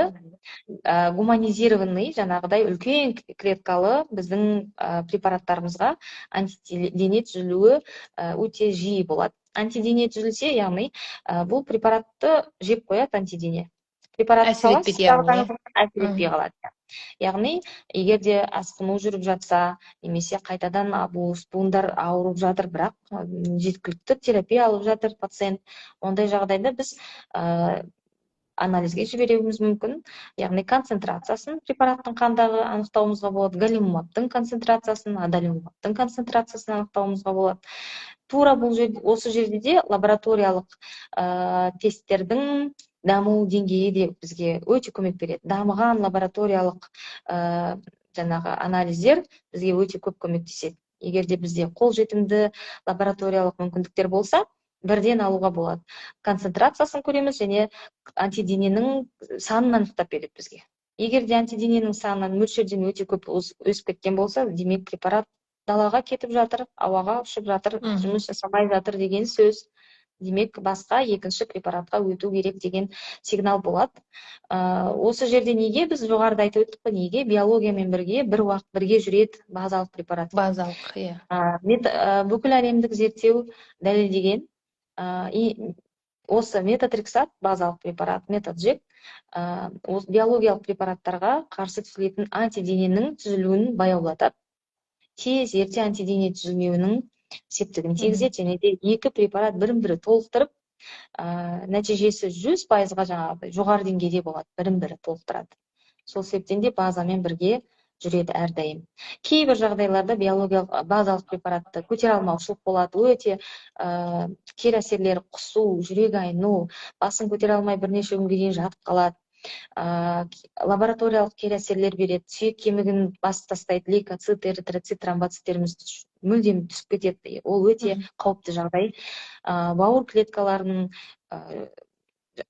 гуманизированный, жаңағыдай үлкен клеткалы біздің препараттарымызға антидене түзілуі өте жиі болады. Антидене түзілсе, яғни бұл препаратты жеп қояды антидене. Әсер етпей қалады. Яғни, егерде асқыну жүріп жатса, немесе қайтадан буындар ауырып жатыр, бірақ жеткілікті терапия алып жатыр пациент, ондай жағдайда біз анализге жіберуіміз мүмкін. Яғни концентрациясын препараттың қандағы анықтауымызға болады, галимумабтың концентрациясын, аделимумабтың концентрациясын анықтауымызға болады. Тура осы жерде де лабораториялық тесттердің даму деңгейі де бізге өте көмек береді. Дамыған лабораториялық жаңағы анализдер бізге өте көп көмектеседі. Егерде бізде қолжетімді лабораториялық мүмкіндіктер болса, бірден алуға болады. Концентрациясын көреміз және антидененің санын анықтап береді бізге. Егерде антидененің санынан мөлшерден өте көп өсіп кеткен болса, демек препарат далаға кетіп жатыр, ауаға ұшып жатыр, жұмыс жасамай жатыр деген сөз. Демек, басқа екінші препаратқа өту керек деген сигнал болады. Осы жерде неге біз жоғарыда айтып өттік пе, неге биологиямен бірге бір уақыт бірге жүреді базалық препарат? Базалық, иә. Бүкіл әлемдік зерттеу дәлелдеген, осы метотрексат, базалық препарат, методжек, биологиялық препараттарға қарсы түзілетін антидененің түзілуін баяулатады. Тез ерте антидене түзілмеуінің септігін тигізеді, және де 2 препарат бірін-бірі толықтырып, нәтижесі 100%-ға жаңағы жоғары деңгейде болады, бірін-бірі толықтырады. Сол себептен де базамен бірге жүреді әрдайым. Кейбір жағдайларда биологиялық базалық препаратты көтере алмаушылық болады, өте кері әсерлері құсу, жүрек айну, басын көтере алмай бірнеше күнге дейін жатып қалады. Лабораториялық кері әсерлер береді, сүйек кемігін басып тастайды, лейкоцит, эритроцит, тромбоциттеріміз мүлдем түсіп кетеді. Ол өте қауіпті жағдай. Бауыр клеткаларының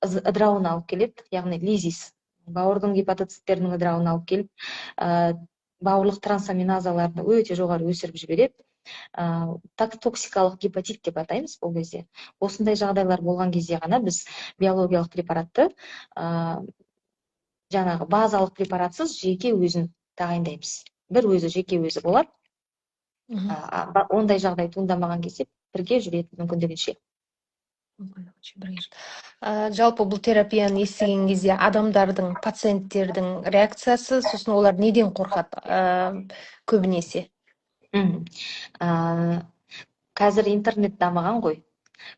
ыдырауына алып келеді, яғни лизис. Бауырдың гепатоциттерінің ыдырауына алып келіп, бауырлық трансаминазаларды өте жоғары өсіріп жібереді. Токсикалық гепатит деп атаймыз бұл кезде. Осындай жағдайлар болған кезде ғана біз биологиялық препаратты жаңағы базалық препаратсыз жеке өзін тағайындаймыз. Бір өзі жеке өзі болады. Ондай жағдай туындамаған кезде бірге жүреді мүмкіндігінше. Жалпы бұл терапияны естіген кезде адамдардың, пациенттердің реакциясы, сосын олар неден қорқады көбінесе? Қазір интернет дамыған ғой.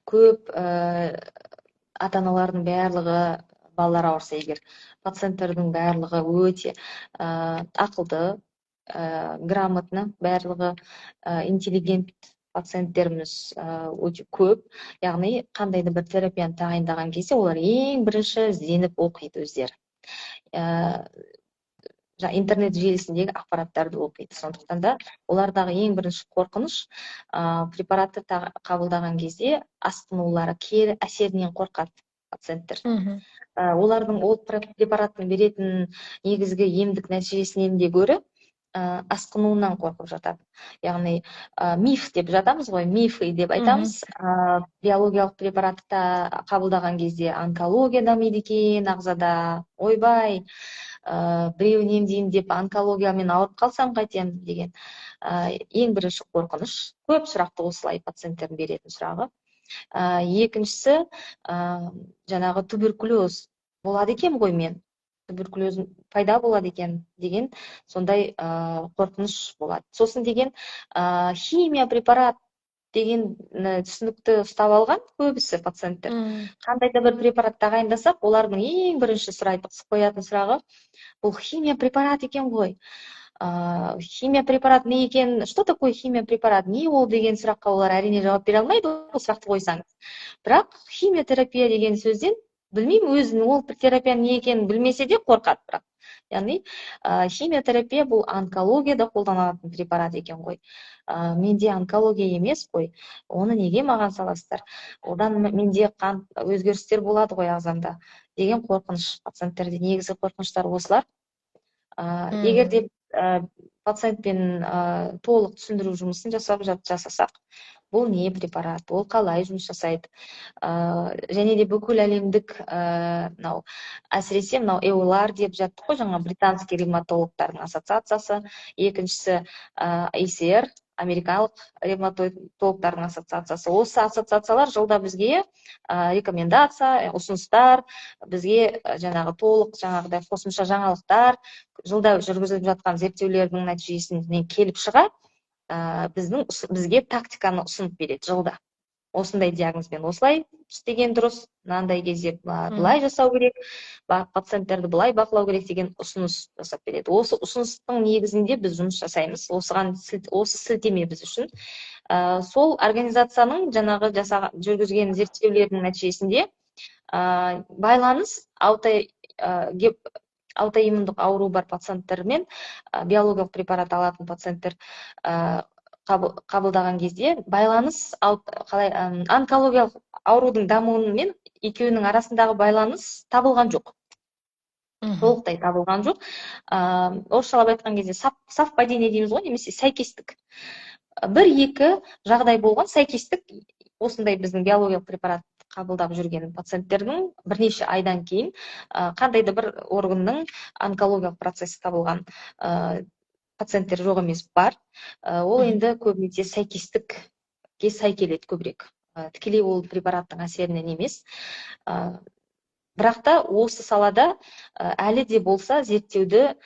Көп ата-аналардың барлығы, балалар ауырса егер, пациенттердің барлығы өте ақылды, грамотны, барлығы интеллигент пациенттеріміз өте көп. Яғни қандайды бір терапияны тағайындаған кезде олар ең бірінші ізденіп оқиды өздері. Интернет желісіндегі ақпараттарды оқиды. Сондықтан да олардағы ең бірінші қорқыныш препаратты қабылдаған кезде асқынулары, кері әсерінен қорқады пациенттер. Олардың ол препараттың беретін негізгі емдік нәтижесінен де гөрі асқынуынан қорқып жатады. Яғни миф деп жатамыз ғой, мифы деп айтамыз. Биологиялық препаратты қабылдаған кезде онкология дамиды екен ағзада, ойбай, біреуін емдеймін деп онкологиямен ауырып қалсам қайтем деген ең бірінші қорқыныш. Көп сұрақты осылай пациенттердің беретін сұрағы. Екіншісі, жаңағы туберкулез болады екен ғой мен. Туберкулез пайда болады екен деген сондай қорқыныш болады. Сосын деген химия препарат деген түсінікті ұстап алған көбісі пациенттер. Қандай да бір препарат тағайындасақ, олардың ең бірінші қоятын сұрағы бұл химия препарат екен ғой. Химия препарат не екен, что такое химия препарат, не ол деген сұраққа олар әрине жауап бере алмайды, ол сұрақты қойсаңыз. Бірақ химия терапия деген сөзден білмеймін, өзінің ол терапияның не екенін білмесе де қорқады. Бірақ яғни химиотерапия бұл онкологияда қолданылатын препарат екен ғой. Менде онкология емес қой, оны неге маған саласыздар? Одан менде қан өзгерістер болады ғой ағзамда деген қорқыныш. Пациенттерде негізгі қорқыныштар осылар. Егер де пациентпен толық түсіндіру жұмысын жасасақ, бұл не препарат, ол қалай жұмыс жасайды, және де бүкіл әлемдік әсіресе EULAR деп жатты ғой, жаңа британский ревматологтардың ассоциациясы, екіншісі ACR, америкалық ревматологтардың ассоциациясы. Осы ассоциациялар жылда бізге рекомендация, ұсыныстар, бізге жаңағы толық жаңағыдай қосымша жаңалықтар, жылда жүргізіліп жатқан зерттеулердің нәтижесінен келіп шыға, бізге тактиканы ұсынып береді жылда. Осындай диагнозбен осылай істеген дұрыс, мынандай кезде былай жасау керек, пациенттерді былай бақылау керек деген ұсыныс жасап береді. Осы ұсыныстың негізінде біз жұмыс жасаймыз. Осы сілтеме біз үшін. Сол организацияның жаңағы жүргізген зерттеулерінің нәтижесінде байланыс аутоиммундық ауру бар пациенттермен биологиялық препарат алатын пациенттер қабылдаған кезде байланыс онкологиялық аурудың дамуымен екеуінің арасындағы байланыс табылған жоқ. Толықтай табылған жоқ. Орысшалап айтқан кезде совпадение дейміз ғой, немесе сәйкестік. Бір-екі жағдай болған сәйкестік, осындай біздің биологиялық препарат қабылдап жүрген пациенттердің бірнеше айдан кейін қандайды бір органның онкологиялық процесі табылған пациенттер жоқ емес бар. Ол енді көбінесе сәйкестікке сай келеді көбірек. Тікелей ол препараттың әсерінен емес. Бірақ та осы салада әлі де болса зерттеуді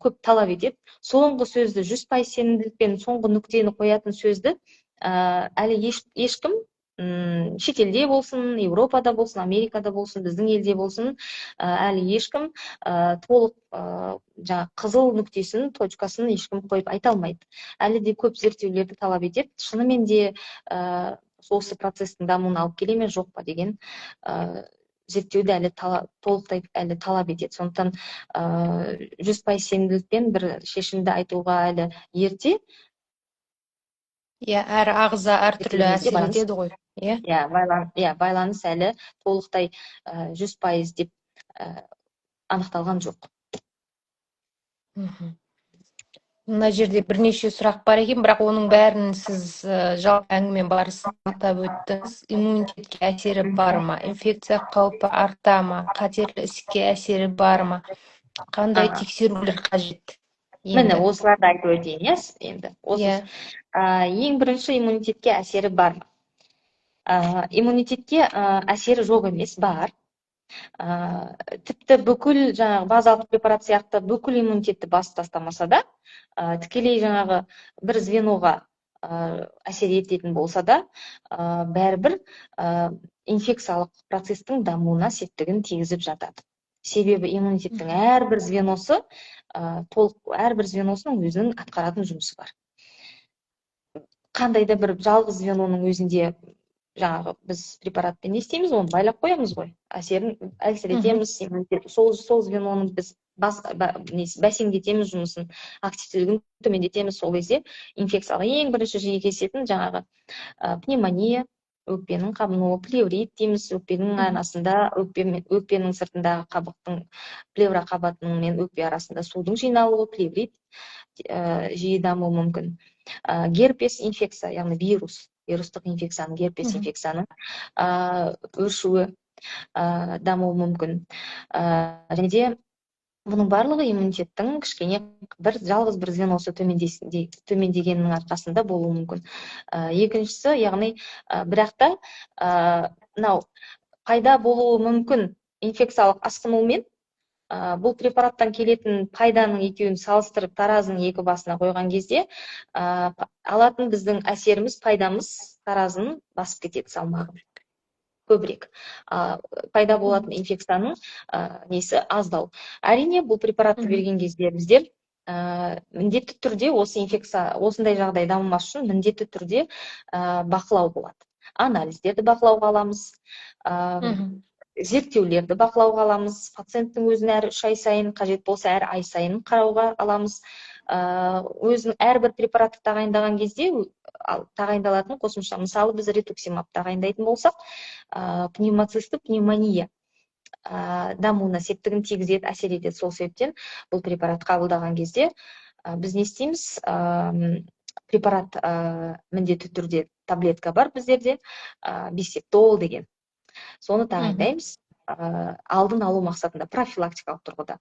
көп талап етеді. Соңғы сөзді 100% сенімділікпен соңғы нүктені қоятын сөзді әлі ешкім шетелде болсын, Еуропада болсын, Америкада болсын, біздің елде болсын, әлі ешкім толық жаңа қызыл нүктесін, точкасын ешкім қойып айта алмайды. Әлі де көп зерттеулерді талап етеді. Шынымен де осы процестің дамуына алып келе ме жоқ па деген зерттеуді әлі толықтай әлі талап етеді. Сондықтан 100% сенімділікпен бір шешімді айтуға әлі ерте. Иә, әр ағза әртүрлі әсер етеді ғой. Иә, байланыс әлі толықтай 100% деп анықталған жоқ. Мына жерде бірнеше сұрақ бар екен, бірақ оның бәрін сіз жалпы әңгіме барысында атап өттіңіз. Иммунитетке әсері бар ма? Инфекция қаупі арта ма? Қатерлі ісікке әсері бар ма? Қандай тексерулер қажет? Міне, осыларды айтып өтейін, енді. Ең бірінші иммунитетке әсері бар ма? Иммунитетке әсері жоқ емес, бар. Тіпті бүкіл жаңағы базалық препарат сияқты бүкіл иммунитетті басып тастамаса да, тікелей жаңағы бір звеноға әсер ететін болса да, бәрібір инфекциялық процестің дамуына септігін тигізіп жатады. Себебі иммунитеттің әрбір звеносы әрбір звеносының өзінің атқаратын жұмысы бар. Қандай да бір жалғыз звеноның өзінде жаңағы біз препаратпен не істейміз, оны байлап қоямыз ғой. Әсерін әлсіретеміз, сол звеноның біз бәсеңдетеміз жұмысын, активтілігін төмендетеміз. Сол кезде инфекцияға ең бірінші жиі кездесетін жаңағы пневмония, өкпенің қабынуы, плеврит дейміз, өкпенің арасында, өкпенің сыртындағы қабықтың плевра қабатының мен өкпе арасында судың жиналуы, плеврит жиі дамуы мүмкін. Герпес инфекция, яғни вирустық инфекцияның, герпес инфекцияның өршуі дамуы мүмкін. Және де бұның барлығы иммунитеттің кішкене жалғыз бір звеносы төмендегеннің арқасында болуы мүмкін. Екіншісі, яғни бірақ та мынау пайда болуы мүмкін инфекциялық асқынумен бұл препараттан келетін пайданың екеуін салыстырып таразының екі басына қойған кезде алатын біздің әсеріміз, пайдамыз таразының басып кетеді салмағы көбірек. Пайда болатын инфекцияның несі аздау. Әрине, бұл препаратты берген кезде біздер міндетті түрде осы инфекция, осындай жағдай дамымас үшін міндетті түрде бақылау болады. Анализдерді бақылауға аламыз, зерттеулерді бақылауға аламыз, пациенттің өзін әр 3 ай сайын, қажет болса әр ай сайын қарауға аламыз. Өзінің әрбір препаратты тағайындаған кезде тағайындалатын қосымша, мысалы біз ретуксимаб тағайындайтын болсақ, пневмоцисті пневмония дамуына септігін тигізеді, әсер етеді. Сол себептен бұл препарат қабылдаған кезде біз не істейміз? Препарат міндетті түрде таблетка бар біздерде, бисептол деген. Соны тағайындаймыз алдын алу мақсатында, профилактикалық тұрғыда.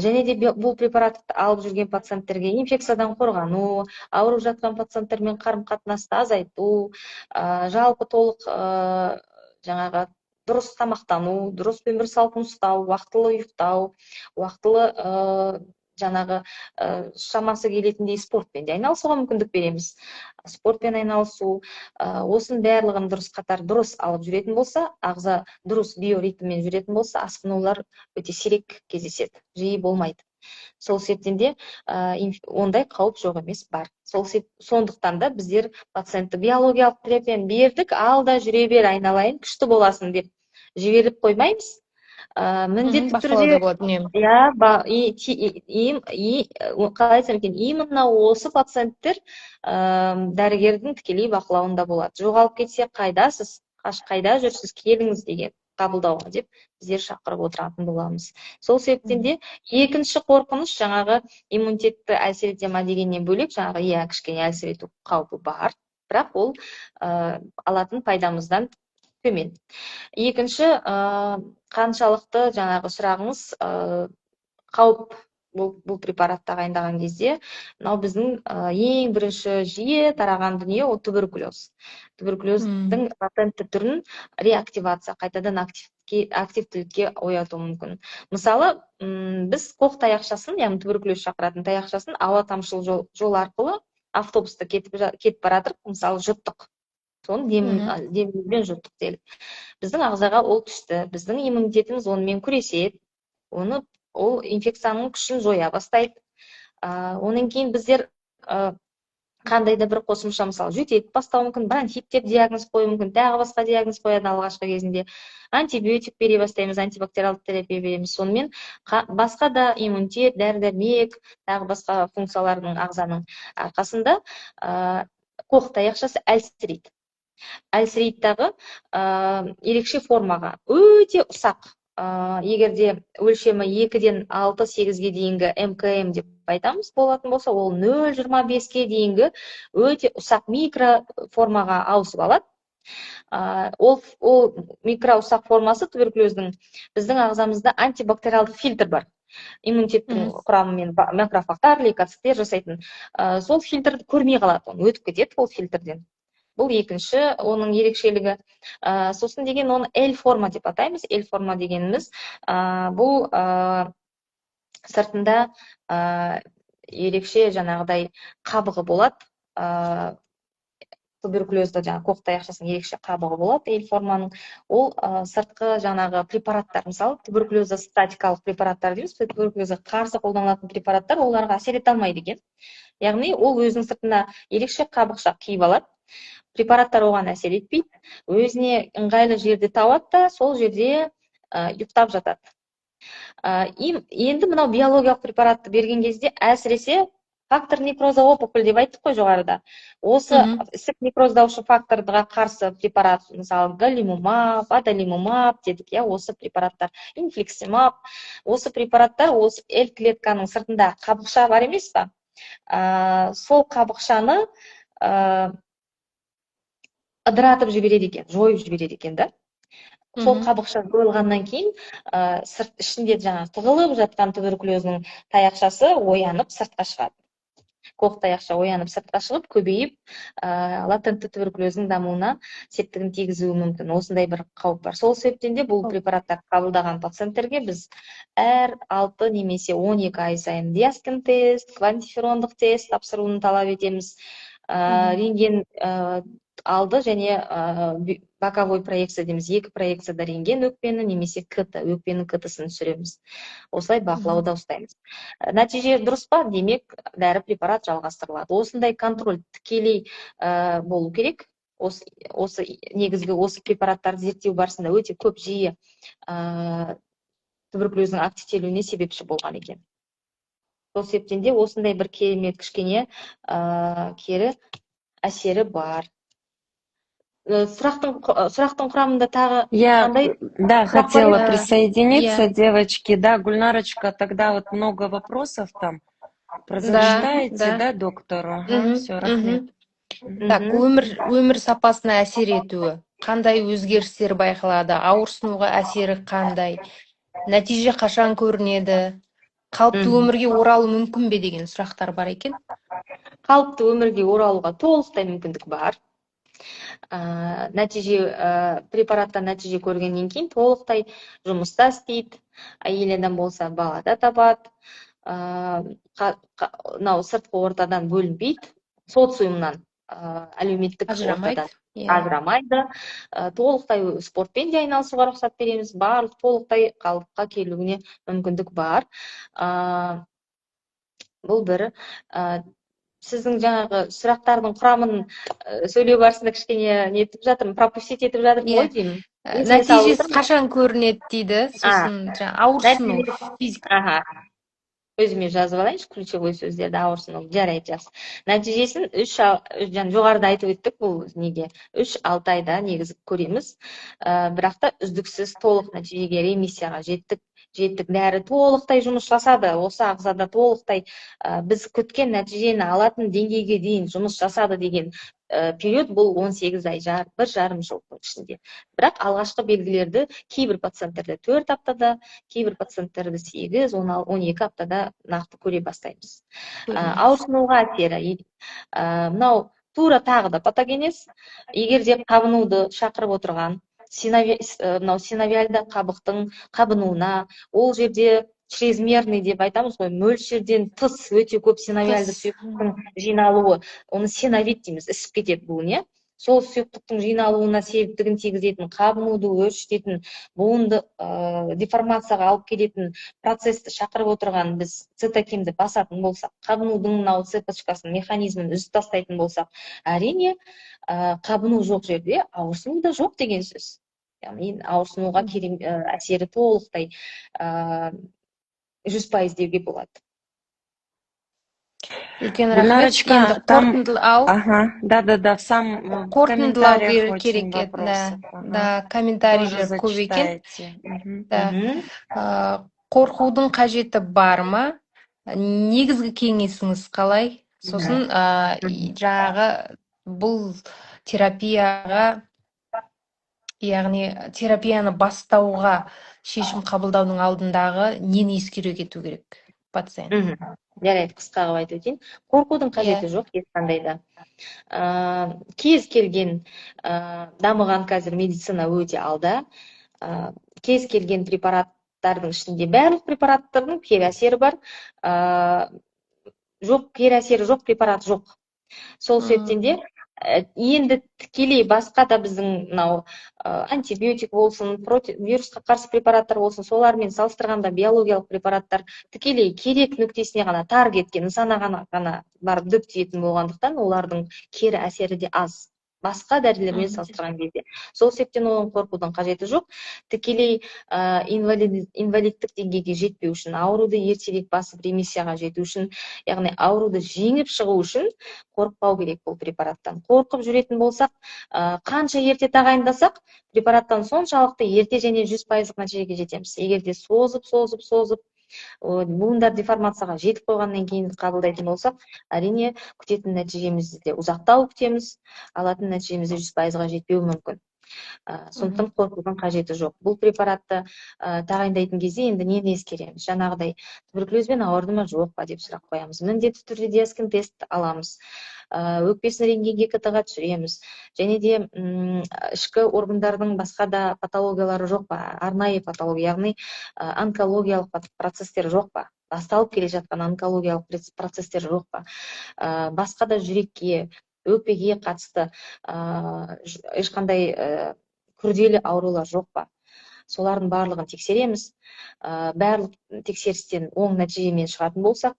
Және де бұл препаратты алып жүрген пациенттерге инфекциядан қорғану, ауырып жатқан пациенттермен қарым-қатынасты азайту, жалпы толық жаңағы дұрыс тамақтану, дұрыс өмір салтын ұстау, уақытылы ұйықтау, уақытылы жаңағы шамасы келетіндей спортпен де айналысуға мүмкіндік береміз. Спортпен айналысу, осының барлығын дұрыс қатар дұрыс алып жүретін болса, ағза дұрыс биоритммен жүретін болса, асқынулар өте сирек кездеседі, жиі болмайды. Сол себептен де ондай қауіп жоқ емес, бар. Сондықтан да біздер пациентті биологиялық терапияны бердік, алда жүре бер айналайын, күшті боласын деп жіберіп қоймаймыз. Міндетті түрде қалай айтсам екен, именно осы пациенттер дәрігердің тікелей бақылауында болады. Жоғалып кетсе, қайдасыз, қайда жүрсіз, келіңіз деген қабылдауға деп біздер шақырып отыратын боламыз. Сол себептен де екінші қорқыныш жаңағы иммунитетті әлсір ете ма дегеннен бөлек, жаңағы кішкене әлсір ету қаупі бар, бірақ ол алатын пайдамыздан төмен. Екінші, қаншалықты жаңағы сұрағыңыз қауіп бұл препарат тағайындаған кезде, мынау біздің ең бірінші жиі тараған дүние ол туберкулез. Туберкулездің латентті түрін реактивация, қайтадан активтілікке ояту мүмкін. Мысалы, біз қоқ таяқшасын, яғни туберкулез шақыратын таяқшасын ауа тамшылы жол арқылы автобуста кетіп баратыр, мысалы жұттық. соны демімізбен жұттық делік. Біздің ағзаға ол түсті, біздің иммунитетіміз онымен күреседі, ол инфекцияның күшін жоя бастайды. Онан кейін біздер қандай да бір қосымша, мысалы жөтеліп бастауы мүмкін, бронхит деп диагноз қою мүмкін, тағы басқа диагноз қояды алғашқы кезінде. Антибиотик бере бастаймыз, антибактериалдық терапия береміз. Сонымен басқа да иммунитет, дәрі-дәрмек, тағы басқа функциялардың ағзаның арқасында қоқ таяқшасы әлсірейді. Әлсірейді дағы ерекше формаға, өте ұсақ. Егерде өлшемі 2-ден 6-8-ге дейінгі МКМ деп айтамыз болатын болса, ол 0,25-ге дейінгі өте ұсақ микроформаға ауысып алады. Ол микроұсақ формасы туберкулездің біздің ағзамызда антибактериалдық фильтр бар. Иммунитеттің құрамымен макрофагтар, лейкоциттер жасайтын. Сол фильтрді көрмей қалады, өтіп кетеді ол фильтрден. Бұл екінші, оның ерекшелігі. Сосын деген оны L-форма деп атаймыз. L-форма дегеніміз, бұл сыртында ерекше жаңағыдай қабығы болады. Туберкулезді қоқ таяқшасының ерекше қабығы болады. L-форманың ол сыртқы жаңағы препараттар, мысалы туберкулезді статикалық препараттар дейміз, туберкулезге қарсы қолданылатын препараттар оларға әсер ете алмайды екен. Яғни ол өзінің сыртына ерекше қабықша киіп алады. Препараттар оған әсер етпейді, өзіне ыңғайлы жерде табады да, сол жерде ұйықтап жатады. Енді мынау биологиялық препаратты берген кезде әсіресе фактор некроза опухоль деп айттық қой жоғарыда. Осы ісік некроздаушы факторға қарсы препарат, мысалы галимумаб, адалимумаб дедік, осы препараттар, инфликсимаб, осы препараттар осы L клетканың сыртында қабықша бар емес па? Сол қабықшаны ыдыратып жібереді екен, жойып жібереді екен да. Сол қабықша жойылғаннан кейін сырт ішінде жаңа тығылып жатқан туберкулездің таяқшасы оянып сыртқа шығады. Қоқ таяқша оянып сыртқа шығып, көбейіп, латентті туберкулездің дамуына септігін тигізуі мүмкін. Осындай бір қауіп бар. Сол себептен де бұл препараттар қабылдаған пациенттерге біз әр 6 немесе 12 ай сайын диаскин тест, квантиферондық тест тапсыруын талап етеміз. Рентген алды және боковой проекция дейміз, 2 проекцияда рентген өкпені немесе КТ, өкпенің КТ-сын түсіреміз. Осылай бақылауда ұстаймыз. Нәтиже дұрыс па? Демек, дәрі препарат жалғастырылады. Осындай контроль тікелей болу керек. Осы негізгі осы препараттарды зерттеу барысында өте көп жиі туберкулездің активтелуіне себепші болған екен. Сол себептен де осындай бір керемет кішкене кері әсері бар. Сұрақтың құрамында тағы қандай? Да, хотела присоединиться, девочки. Да, Гульнарочка, тогда вот много вопросов там. Прозачитаете, да, доктору? Все, рахмет. Так, өмір сапасына әсер етуі. Қандай өзгерістер байқалады? Ауырсынуға әсері қандай? Нәтиже қашан көрінеді? Қалыпты өмірге оралу мүмкін бе деген сұрақтар бар екен? Қалыпты өмірге оралуға толықтай мүмкіндік бар. Препараттан нәтиже көргеннен кейін толықтай жұмыста істейді. Әйел адам болса балада табады. Сыртқы ортадан бөлінбейді. Социумнан, әлеуметтік ортадан ажырамайды. Толықтай спортпен де айналысуға рұқсат береміз. Барлық толықтай қалыпқа келуіне мүмкіндік бар. Бұл бір. Сіздің жаңағы сұрақтардың құрамын сөйлеу барысында кішкене нетіп жатырмын, пропустить етіп жатырмын ғой деймін. Нәтижесі қашан көрінеді дейді, сосын ауырсыну физика. Өзіме жазып алайыншы, ключевой сөздерді ауырсыну жарайды, жақсы. Нәтижесін жоғарыда айтып өттік, бұл неге 3-6 айда негізі көреміз. Бірақ та үздіксіз толық нәтижеге, ремиссияға жеттік, дәрі толықтай жұмыс жасады. Осы ағзада толықтай біз күткен нәтижені алатын деңгейге дейін жұмыс жасады деген период бұл 18 ай, 1,5 жылдың ішінде. Бірақ алғашқы белгілерді кейбір пациенттерде 4 аптада, кейбір пациенттерді 8-12 аптада нақты көре бастаймыз. Ауырсынуға әсері. Мынау тура тағы да патогенез. Егер де қабынуды шақырып отырған синовиальды қабықтың қабынуына, ол жерде чрезмерный деп айтамыз ғой, мөлшерден тыс өте көп синовиальды сұйықтықтың жиналуы, оны синовит дейміз, ісіп кетеді бұл не? сол сұйықтықтың жиналуына септігін тигізетін, қабынуды өршітетін, буынды деформацияға алып келетін процессті шақырып отырған біз цитокинді басатын болсақ, қабынудың мынау цепочкасын, механизмін үзіп тастайтын болсақ, әрине қабыну жоқ жерде ауырсыну да жоқ деген сөз. Яғни ауырсынуға әсері толықтай 100% деуге болады. Үлкен рахмет. Енді қорытындылау. Ага, да, в комментариях очень вопросов. Да, комментарийлер көп екен. Қорқудың қажеті бар ма? Негізгі кеңесіңіз қалай? Сосын жаңағы бұл терапияға, яғни терапияны бастауға шешім қабылдаудың алдындағы нені ескере кету керек пациент? Жарайды, қысқа қылып айтып өтейін. Қорқудың қажеті жоқ, ешқандай да. Кез келген дамыған қазір медицина өте алда. Кез келген препараттардың ішінде барлық препараттардың кері әсері бар. Жоқ, кері әсері жоқ препарат жоқ. Сол себептен де енді тікелей басқа да біздің мынау антибиотик болсын, вирусқа қарсы препараттар болсын, солармен салыстырғанда биологиялық препараттар тікелей керек нүктесіне ғана, таргетке, нысанаға ғана барып дөп тиетін болғандықтан олардың кері әсері де аз. Басқа дәрілермен салыстырған кезде. Сол себептен оған қорқудың қажеті жоқ. Тікелей инвалидтік деңгейге жетпеу үшін, ауруды ертерек басып ремиссияға жету үшін, яғни ауруды жеңіп шығу үшін қорықпау керек бұл препараттан. Қорқып жүретін болсақ, қанша ерте тағайындасақ, препараттан соншалықты ерте және 100% нәтижеге жетеміз. Егер де созып буындар деформацияға жетіп қойғаннан кейін қабылдайтын болсақ, әрине күтетін нәтижемізді де ұзақтау күтеміз, алатын нәтижемізде 100%-ға жетпеуі мүмкін. Сондықтан қорқудың қажеті жоқ. Бұл препаратты тағайындайтын кезде енді нені ескереміз? Жаңағыдай туберкулезбен ауырды ма жоқ па деп сұрақ қоямыз. Міндетті түрде диаскин тест аламыз. Өкпесін рентгенге КТ-ға түсіреміз. Және де ішкі органдардың басқа да патологиялары жоқ па? Арнайы патология, яғни онкологиялық процестер жоқ па? Басталып келе жатқан онкологиялық процестер жоқ па? Басқа да жүрекке, өкпеге қатысты ешқандай күрделі аурулар жоқ па? Солардың барлығын тексереміз. Барлық тексерістен оң нәтижемен шығатын болсақ,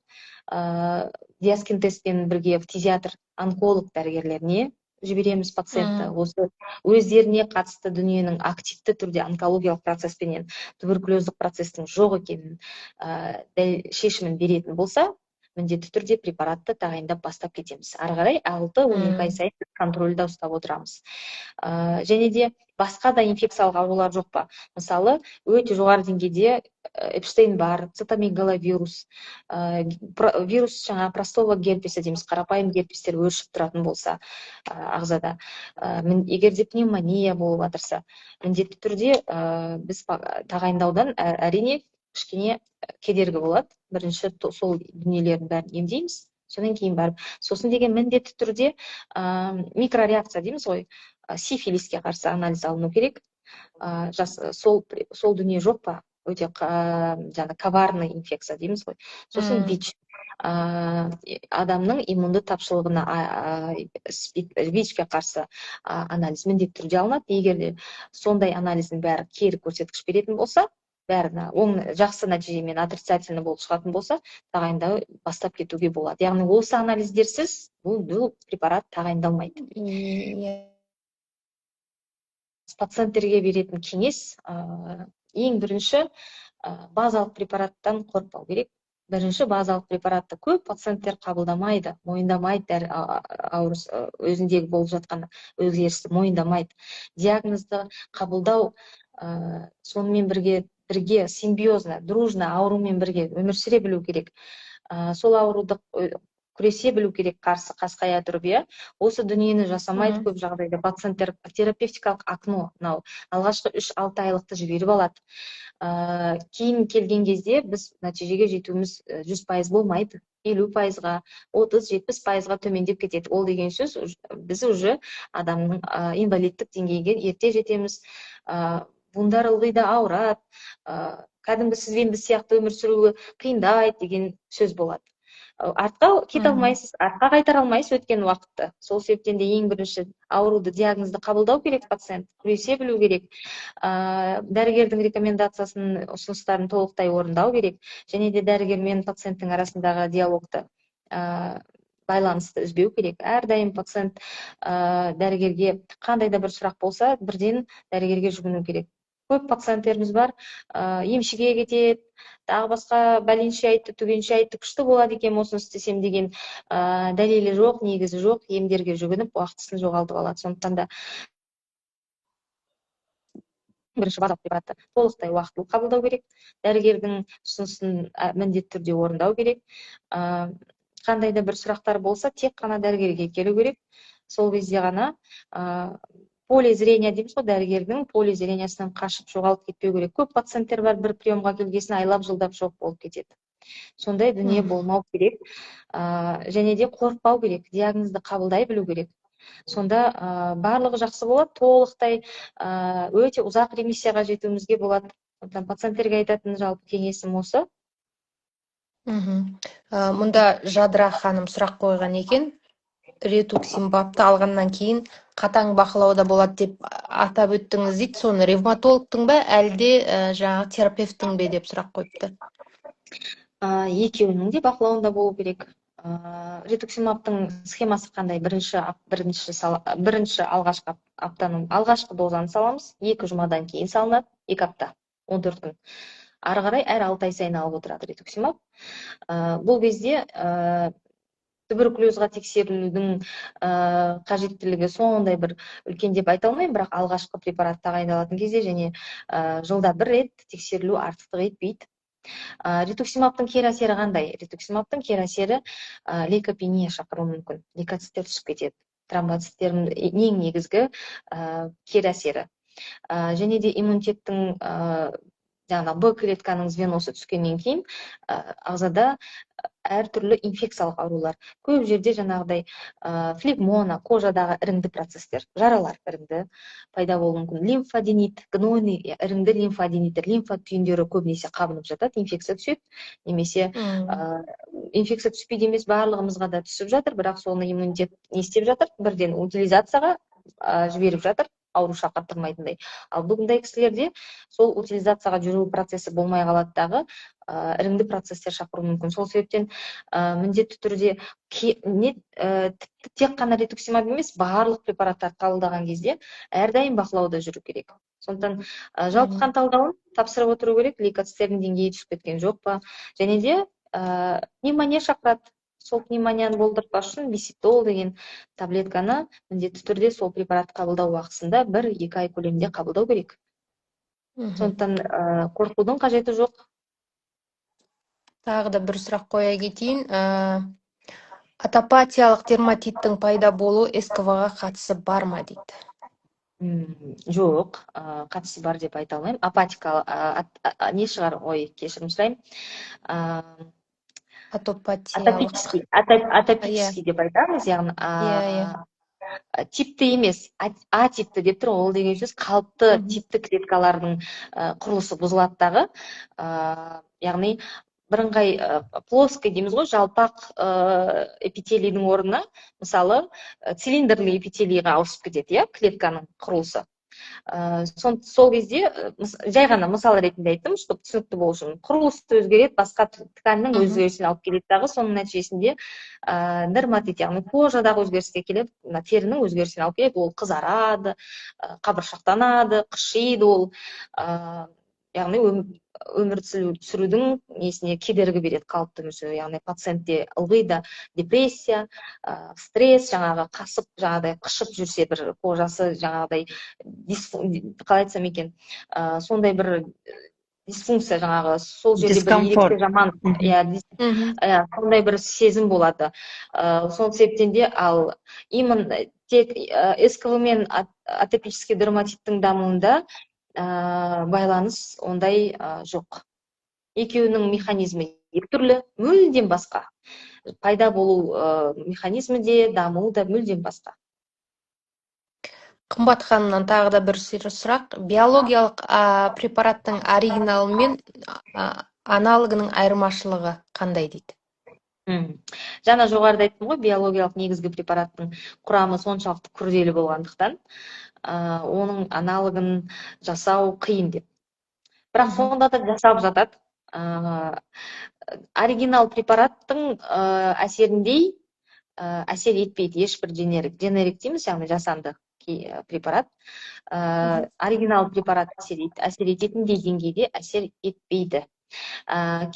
диаскин тестпен бірге фтизиатр, онколог дәрігерлеріне жібереміз пациентті. Осы өздеріне қатысты дүниенің активті түрде онкологиялық процеспенен туберкулездік процестің жоқ екенін шешімін беретін болса, міндетті түрде препаратты тағайындап бастап кетеміз. Ары қарай 6-12 ай сайын контрольда ұстап отырамыз. Және де басқа да инфекциялық аурулар жоқ па? Мысалы, өте жоғары деңгейде Эпштейн бар, цитомегаловирус, вирус жаңа простого герпеса дейміз, қарапайым герпестер өршіп тұратын болса ағзада, егер де пневмония болып жатырса, міндетті түрде біз тағайындаудан әрине кішкене кедергі болады. Бірінші сол дүниелердің бәрін емдейміз, содан кейін барып. Сосын деген міндетті түрде микрореакция дейміз ғой, сифилиске қарсы анализ алыну керек. Сол дүние жоқ па? Өте коварный инфекция дейміз ғой. Сосын ВИЧ. Адамның иммунды тапшылығына ВИЧ-ке қарсы анализ міндетті түрде алынады. Егер де сондай анализдің бәрі кері көрсеткіш беретін болса, бәріне оң жақсы нәтижемен отрицательный болып шығатын болса, тағайындау бастап кетуге болады. Яғни осы анализдерсіз бұл препарат тағайындалмайды. Пациенттерге беретін кеңес, ең бірінші базалық препараттан қорықпау керек. Бірінші базалық препаратты көп пациенттер қабылдамайды, мойындамайды, өзіндегі болып жатқан өзгерісті мойындамайды. Диагнозды қабылдау сонымен бірге симбиозно, дружно аурумен бірге өмір сүре білу керек. Сол ауруды күресе білу керек, қарсы қасқая тұрып, осы дүниені жасамайды көп жағдайда. Пациенттер терапевтикалық окно, алғашқы 3-6 айлықты жіберіп алады. Кейін келген кезде біз нәтижеге жетуіміз 100% болмайды. 50%-ға, 30-70%-ға төмендеп кетеді. Ол деген сөз, біз уже адамның инвалидтік деңгейге ерте жетеміз. Бұндар ылғи да ауырады, кәдімгі сізбен біз сияқты өмір сүруі қиындайды деген сөз болады. артқа кете алмайсыз, артқа қайтара алмайсыз өткен уақытты. Сол себептен де ең бірінші ауруды, диагнозды қабылдау керек пациент, күресе білу керек, дәрігердің рекомендациясын, ұсыныстарын толықтай орындау керек, және де дәрігер мен пациенттің арасындағы диалогты, байланысты үзбеу керек. Әрдайым пациент дәрігерге қандай да бір сұрақ болса, бірден дәрігерге жүгіну керек. Көп пациенттеріміз бар, емшіге кетеді, тағы басқа бәленше айтты, түгенше айтты, күшті болады екен осыны істесем деген дәлелі жоқ, негізі жоқ, емдерге жүгініп, уақытысын жоғалтып алады. Сондықтан да бірінші базалық препаратты толықтай уақытылы қабылдау керек, дәрігердің ұсынысын міндетті түрде орындау керек. Қандай да бір сұрақтар болса, тек қана дәрігерге келу керек. Сол кезде ғана поле зрения дейміз ғой, дәрігердің поле зрениясынан қашып жоғалып кетпеу керек. Көп пациенттер бар, бір приемға келгесін айлап жылдап жоқ болып кетеді. Сондай дүние болмау керек. Және де қорықпау керек, диагнозды қабылдай білу керек. Сонда барлығы жақсы болады, толықтай өте ұзақ ремиссияға жетуімізге болады. Пациенттерге айтатын жалпы кеңесім осы. Мұнда Жадыра ханым сұрақ қойған екен. Ретуксимабты алғаннан кейін қатаң бақылауда болады деп атап өттіңіз дейді. Соны ревматологтың ба, әлде жаңағы терапевттің бе деп сұрақ қойыпты. Екеуінің де бақылауында болу керек. Ретуксимабтың схемасы қандай? Бірінші алғашқы дозаны саламыз, 2 жұмадан кейін салынады, 2 апта, 14 күн. Ары қарай әр 6 ай сайын алып отырады ретуксимаб. Бұл кезде туберкулезға тексерілудің қажеттілігі сондай бір үлкен деп айта алмаймын, бірақ алғашқы препарат тағайындалатын кезде және жылда 1 рет тексерілу артықтық етпейді. Ретуксимабтың кері әсері қандай? Ретуксимабтың кері әсері лейкопения шақыруы мүмкін. Лейкоциттер түсіп кетеді. Тромбоциттердің ең негізгі кері әсері. Және де иммунитеттің жаңағы Б клетканың звеносы түскеннен кейін ағзада әртүрлі инфекциялық аурулар. Көп жерде жаңағыдай флегмона, кожадағы іріңді процестер, жаралар іріңді пайда болуы мүмкін. Лимфаденит, гнойный іріңді лимфадениттер, лимфа түйіндері көбінесе қабынып жатады, инфекция түседі. Немесе инфекция түспейді емес, барлығымызға да түсіп жатыр, бірақ соны иммунитет не істеп жатыр? Бірден утилизацияға жіберіп жатыр, ауру шақыртырмайтындай. Ал бүгінгі кісілерде сол утилизацияға жүру процесі болмай қалады, іріңді процестер шақыру мүмкін. Сол себептен міндетті түрде тек қана ретуксимаб емес, барлық препараттар қабылдаған кезде әрдайым бақылауда жүру керек. Сондықтан жалпы қан талдауын тапсырып отыру керек, лейкоциттердің деңгейі түсіп кеткен жоқ па, және де пневмония шақырады. Сол пневмонияны болдыртпас үшін биситол деген таблетканы міндетті түрде сол препарат қабылдау уақытысында 1-2 ай көлемінде қабылдау керек. Сондықтан қорқудың қажеті жоқ. Тағы да бір сұрақ қоя кетейін. Атопатиялық дерматиттің пайда болуы СКВ-ға қатысы бар ма дейді? Жоқ, қатысы бар деп айта алмаймын. Апатикалық не шығар? Кешірім сұраймын. Атопический деп айтамыз, яғни типті емес, атипті деп тұр, ол деген сөз қалыпты типті клеткалардың құрылысы бұзылаттағы, яғни бірыңғай плоский дейміз ғой, жалпақ эпителийдің орнына, мысалы, цилиндрлі эпителийға ауысып кетеді, клетканың құрылысы. Сол кезде жай ғана мысал ретінде айттым, чтобы түсінікті болу үшін. Құрылысы өзгереді, басқа тканның өзгерісіне алып келеді дағы, соның нәтижесінде дерматит, яғни кожадағы өзгеріске келеді, терінің өзгерісіне алып келеді, ол қызарады, қабыршақтанады, қышиды ол, яғни өмір сүрудің несіне кедергі береді, қалыпты өмір сүру. Яғни пациентте ылғи да депрессия, стресс, жаңағы қасып, жаңағыдай қышып жүрсе, бір кожасы жаңағыдай қалай айтсам екен, сондай бір дисфункция, жаңағы сол жерде бір ерекше жаман, сондай бір сезім болады. Сол себептен де ал именно тек СКВ мен атопический дерматиттің дамуында байланыс ондай жоқ. Екеуінің механизмі екі түрлі, мүлдем басқа. Пайда болу механизмі де, дамуы да мүлдем басқа. Қымбат ханымнан тағы да бір сұрақ. Биологиялық препараттың оригиналы мен аналогының айырмашылығы қандай дейді? Жаңа жоғарыда айттым ғой, биологиялық негізгі препараттың құрамы соншалықты күрделі болғандықтан, оның аналогын жасау қиын деп. Бірақ сонда да жасалып жатады. Оригинал препараттың әсеріндей әсер етпейді ешбір дженерик. Дженерик дейміз, яғни жасанды препарат. Оригинал препарат әсер ететіндей деңгейде әсер етпейді.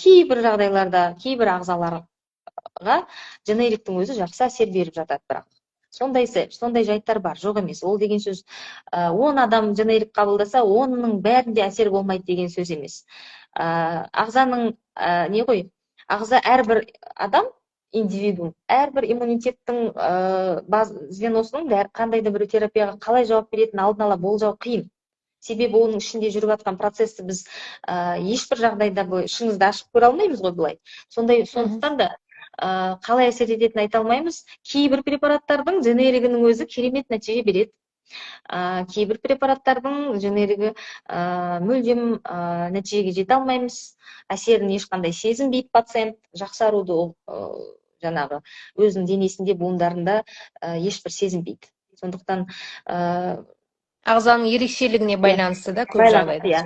Кейбір жағдайларда, кейбір ағзаларға дженериктің өзі жақсы әсер беріп жатады, бірақ сондай жайттар бар, жоқ емес. Ол деген сөз 10 адам дженерик қабылдаса, онының бәрінде әсер болмайды деген сөз емес. Ағзаның не ғой, ағза әрбір адам индивидуум, әрбір иммунитеттің звеносының қандай да бір терапияға қалай жауап беретінін алдын ала болжау қиын. Себебі оның ішінде жүріп жатқан процессті біз ешбір жағдайда шыңызды ашып көре алмаймыз ғой бұлай. Сондықтан да қалай әсер ететінін айта алмаймыз. Кейбір препараттардың дженеригінің өзі керемет нәтиже береді. Кейбір препараттардың дженеригі мүлдем нәтижеге жете алмаймыз. Әсерін ешқандай сезінбейді пациент. Жақсаруды жаңағы өзінің денесінде, буындарында ешбір сезінбейді. Сондықтан ағзаның ерекшелігіне байланысты да көп жағдайда.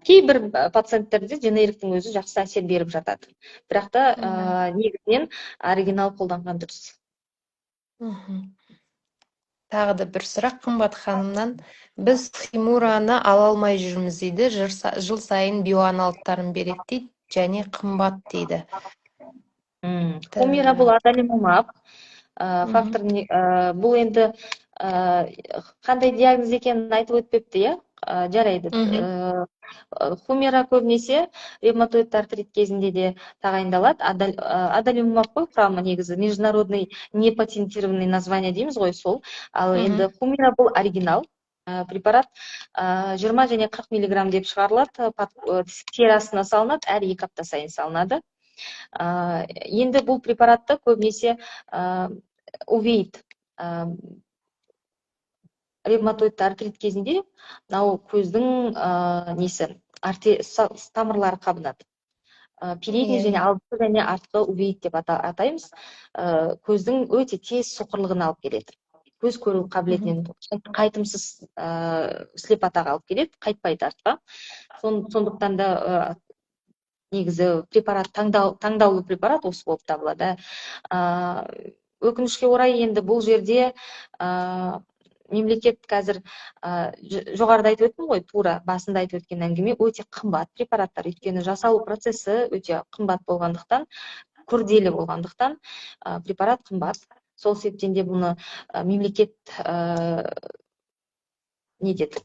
Кейбір пациенттерде дженериктің өзі жақсы әсер беріп жатады. Бірақ та негізінен оригинал қолданған дұрыс. Тағы да бір сұрақ қымбат ханымнан. Біз Химураны ала алмай жүрміз дейді. Жыл сайын биоаналогтарын береді дейді, және қымбат дейді. Хумира бұл адалимумаб фактор. Бұл енді қандай диагноз екенін айтып өтпепті, иә? Жарайды. Хумира көбінесе ревматоид артрит кезінде де тағайындалады. Адалимумаб қой құрамы негізі, международный непатентированный название дейміз ғой сол. Ал енді хумира бұл оригинал препарат 20 және 40 миллиграмм деп шығарылады, тері астына салынады, әр 2 апта сайын салынады. Енді бұл препаратты көбінесе увейд, ревматоид артрит кезінде көздің тамырлары қабынады. Передний және алдыңғы және артқы увейд деп атаймыз. Көздің өте тез соқырлығын алып келеді. Көз көру қабілетінен қайтымсыз слепотаға алып келеді, қайтпайды артқа. Сондықтан да негізі препарат, таңдаулы препарат осы болып табылады. Өкінішке орай енді бұл жерде мемлекет қазір жоғарыда айтып өттім ғой, тура басында айтып өткен әңгіме, өте қымбат препараттар, өйткені жасалу процесі өте қымбат болғандықтан, күрделі болғандықтан препарат қымбат. Сол себептен де бұны мемлекет не деді,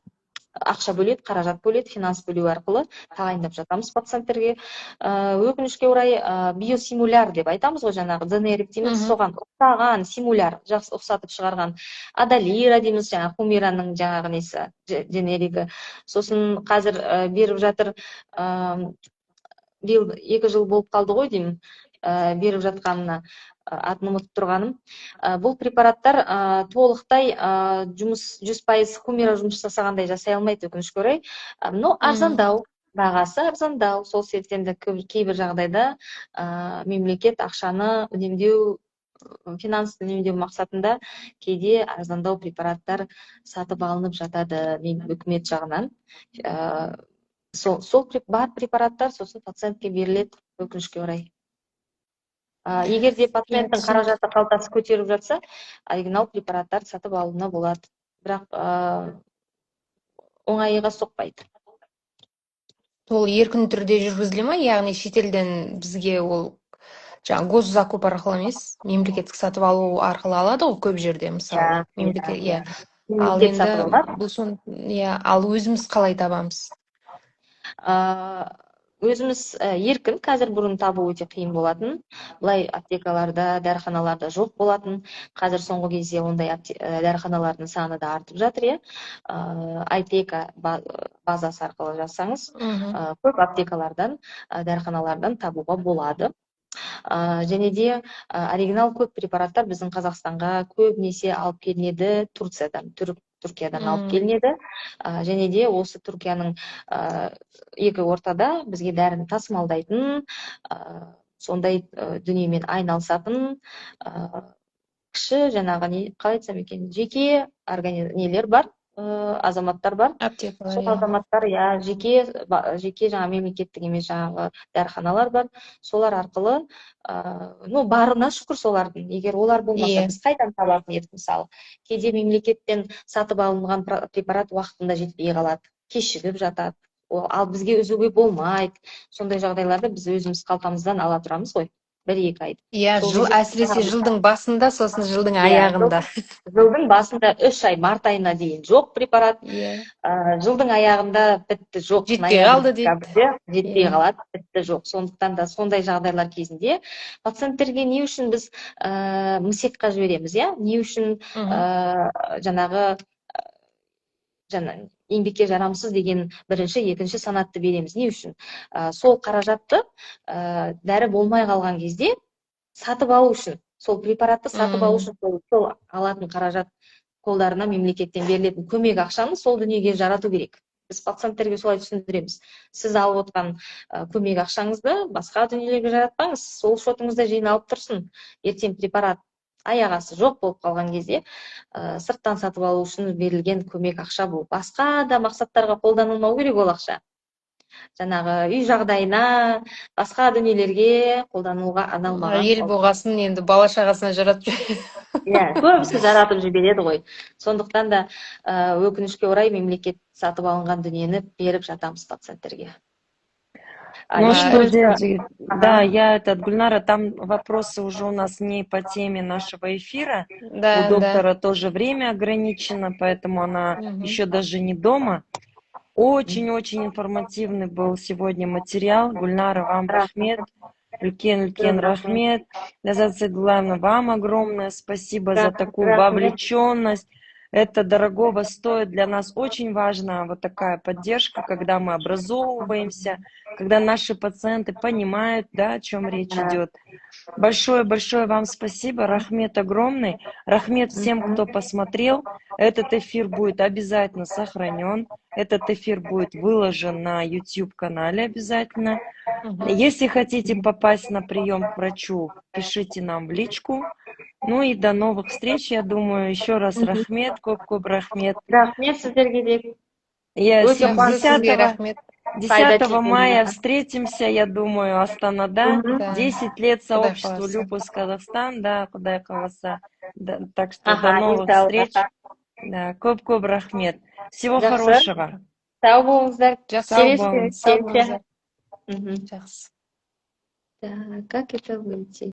ақша бөледі, қаражат бөледі, финанс бөлу арқылы тағайындап жатамыз пациенттерге. Өкінішке орай биосимуляр деп айтамыз ғой, жаңағы дженерик дейміз, соған ұқсаған симуляр, жақсы ұқсатып шығарған адалира дейміз, жаңағы хумираның жаңағы несі дженеригі. Сосын қазір беріп жатыр, 2 жыл болып қалды ғой деймін, беріп жатқанына атын ұмытып тұрғаным. Бұл препараттар толықтай 100% хумира жұмыс жасағандай жасай алмайды, өкінішке орай. Но арзандау, бағасы арзандау. Сол себептен де кейбір жағдайда мемлекет ақшаны үнемдеу, финансты үнемдеу мақсатында кейде арзандау препараттар сатып алынып жатады үкімет жағынан. Сол бар препараттар сосын пациентке беріледі, өкінішке орай. Егер де пациенттің қаражаты қалтасы көтеріп жатса, оригинал препараттар сатып алуына болады. Бірақ оңайға соқпайды. Ол еркін түрде жүргізіле ме? Яғни шетелден бізге ол госзакуп арқылы емес, мемлекеттік сатып алу арқылы алады ғой көп жерде, мысалы. Ал енді ал өзіміз қалай табамыз? Өзіміз еркін, қазір бұрын табу өте қиын болатын. Бұлай аптекаларда, дәріханаларда жоқ болатын. Қазір соңғы кезде ондай дәріханалардың саны да артып жатыр. Айтека базасы арқылы жазсаңыз, көп аптекалардан, дәріханалардан табуға болады. Және де оригинал көп препараттар біздің Қазақстанға көбінесе алып келінеді Турциядан, Түркиядан алып келінеді. Және де осы Түркияның екі ортада бізге дәріні тасымалдайтын сондай дүниемен айналысатын кіші жаңағы қалай айтсам екен, жеке нелер бар, азаматтар бар. Аптекалар, Сол иә. азаматтар, жеке жаңағы мемлекеттік емес жаңағы дәріханалар бар. Солар арқылы, барына шүкір солардың. Егер олар болмаса, біз қайдан табатын едік мысалы. Кейде мемлекеттен сатып алынған препарат уақытында жетпей қалады, кешігіп жатады. Ал бізге үзуге болмайды. Сондай жағдайларда біз өзіміз қалтамыздан ала тұрамыз ғой, 1-2 айды. Иә, әсіресе жылдың басында, сосын жылдың аяғында. Жылдың басында 3 ай, март айына дейін жоқ препарат. Жылдың аяғында бітті, жоқ. Жетпей қалды дейді. Жетпей қалады, бітті, жоқ. Сондықтан да сондай жағдайлар кезінде пациенттерге не үшін біз МСЕК-қа жібереміз, не үшін жаңағы еңбекке жарамсыз деген бірінші, екінші санатты береміз. Не үшін? Сол қаражатты дәрі болмай қалған кезде сатып алу үшін, сол препаратты сатып алу үшін, сол алатын қаражат қолдарына мемлекеттен берілетін көмек ақшаны сол дүниеге жарату керек. Біз пациенттерге солай түсіндіреміз. Сіз алып отқан көмек ақшаңызды басқа дүниелерге жаратпаңыз, сол шотыңызда жиналып тұрсын. Ертең препарат аяғасы жоқ болып қалған кезде сырттан сатып алу үшін берілген көмек ақша бұл. Басқа да мақсаттарға қолданылмау керек ол ақша. Жаңағы үй жағдайына, басқа дүниелерге қолдануға арналмаған. Ел болғасын енді бала шағасына жаратып жібереді. Көбісі жаратып жібереді ғой. Сондықтан да өкінішке орай мемлекет сатып алынған дүниені беріп жатамыз пациенттерге. Ну что делать? Да, Гульнара, там вопросы уже у нас не по теме нашего эфира. У доктора тоже время ограничено, поэтому она еще даже не дома. Очень-очень информативный был сегодня материал. Гульнара, вам рахмет. Үлкен рахмет. Ляззат Сайдуллаевна, вам огромное спасибо за такую вовлеченность. Это дорогого стоит. Для нас очень важна вот такая поддержка, когда мы образовываемся, когда наши пациенты понимают, о чем речь идет. Большое-большое вам спасибо. Рахмет огромный. Рахмет всем, кто посмотрел. Этот эфир будет обязательно сохранен. Этот эфир будет выложен на YouTube-канале обязательно. Если хотите попасть на прием к врачу, пишите нам в личку. Ну и до новых встреч, я думаю. Еще раз рахмет, көп рахмет. Рахмет сіздерге де. 10 мая встретимся, я думаю, Астанада. 10 лет сообществу Люпус Казахстан, Кудай Каласа. Так что до новых встреч. Көп рахмет. Всего хорошего. Сау болыңыздар. Сау болыңыздар. Так, как это выйти?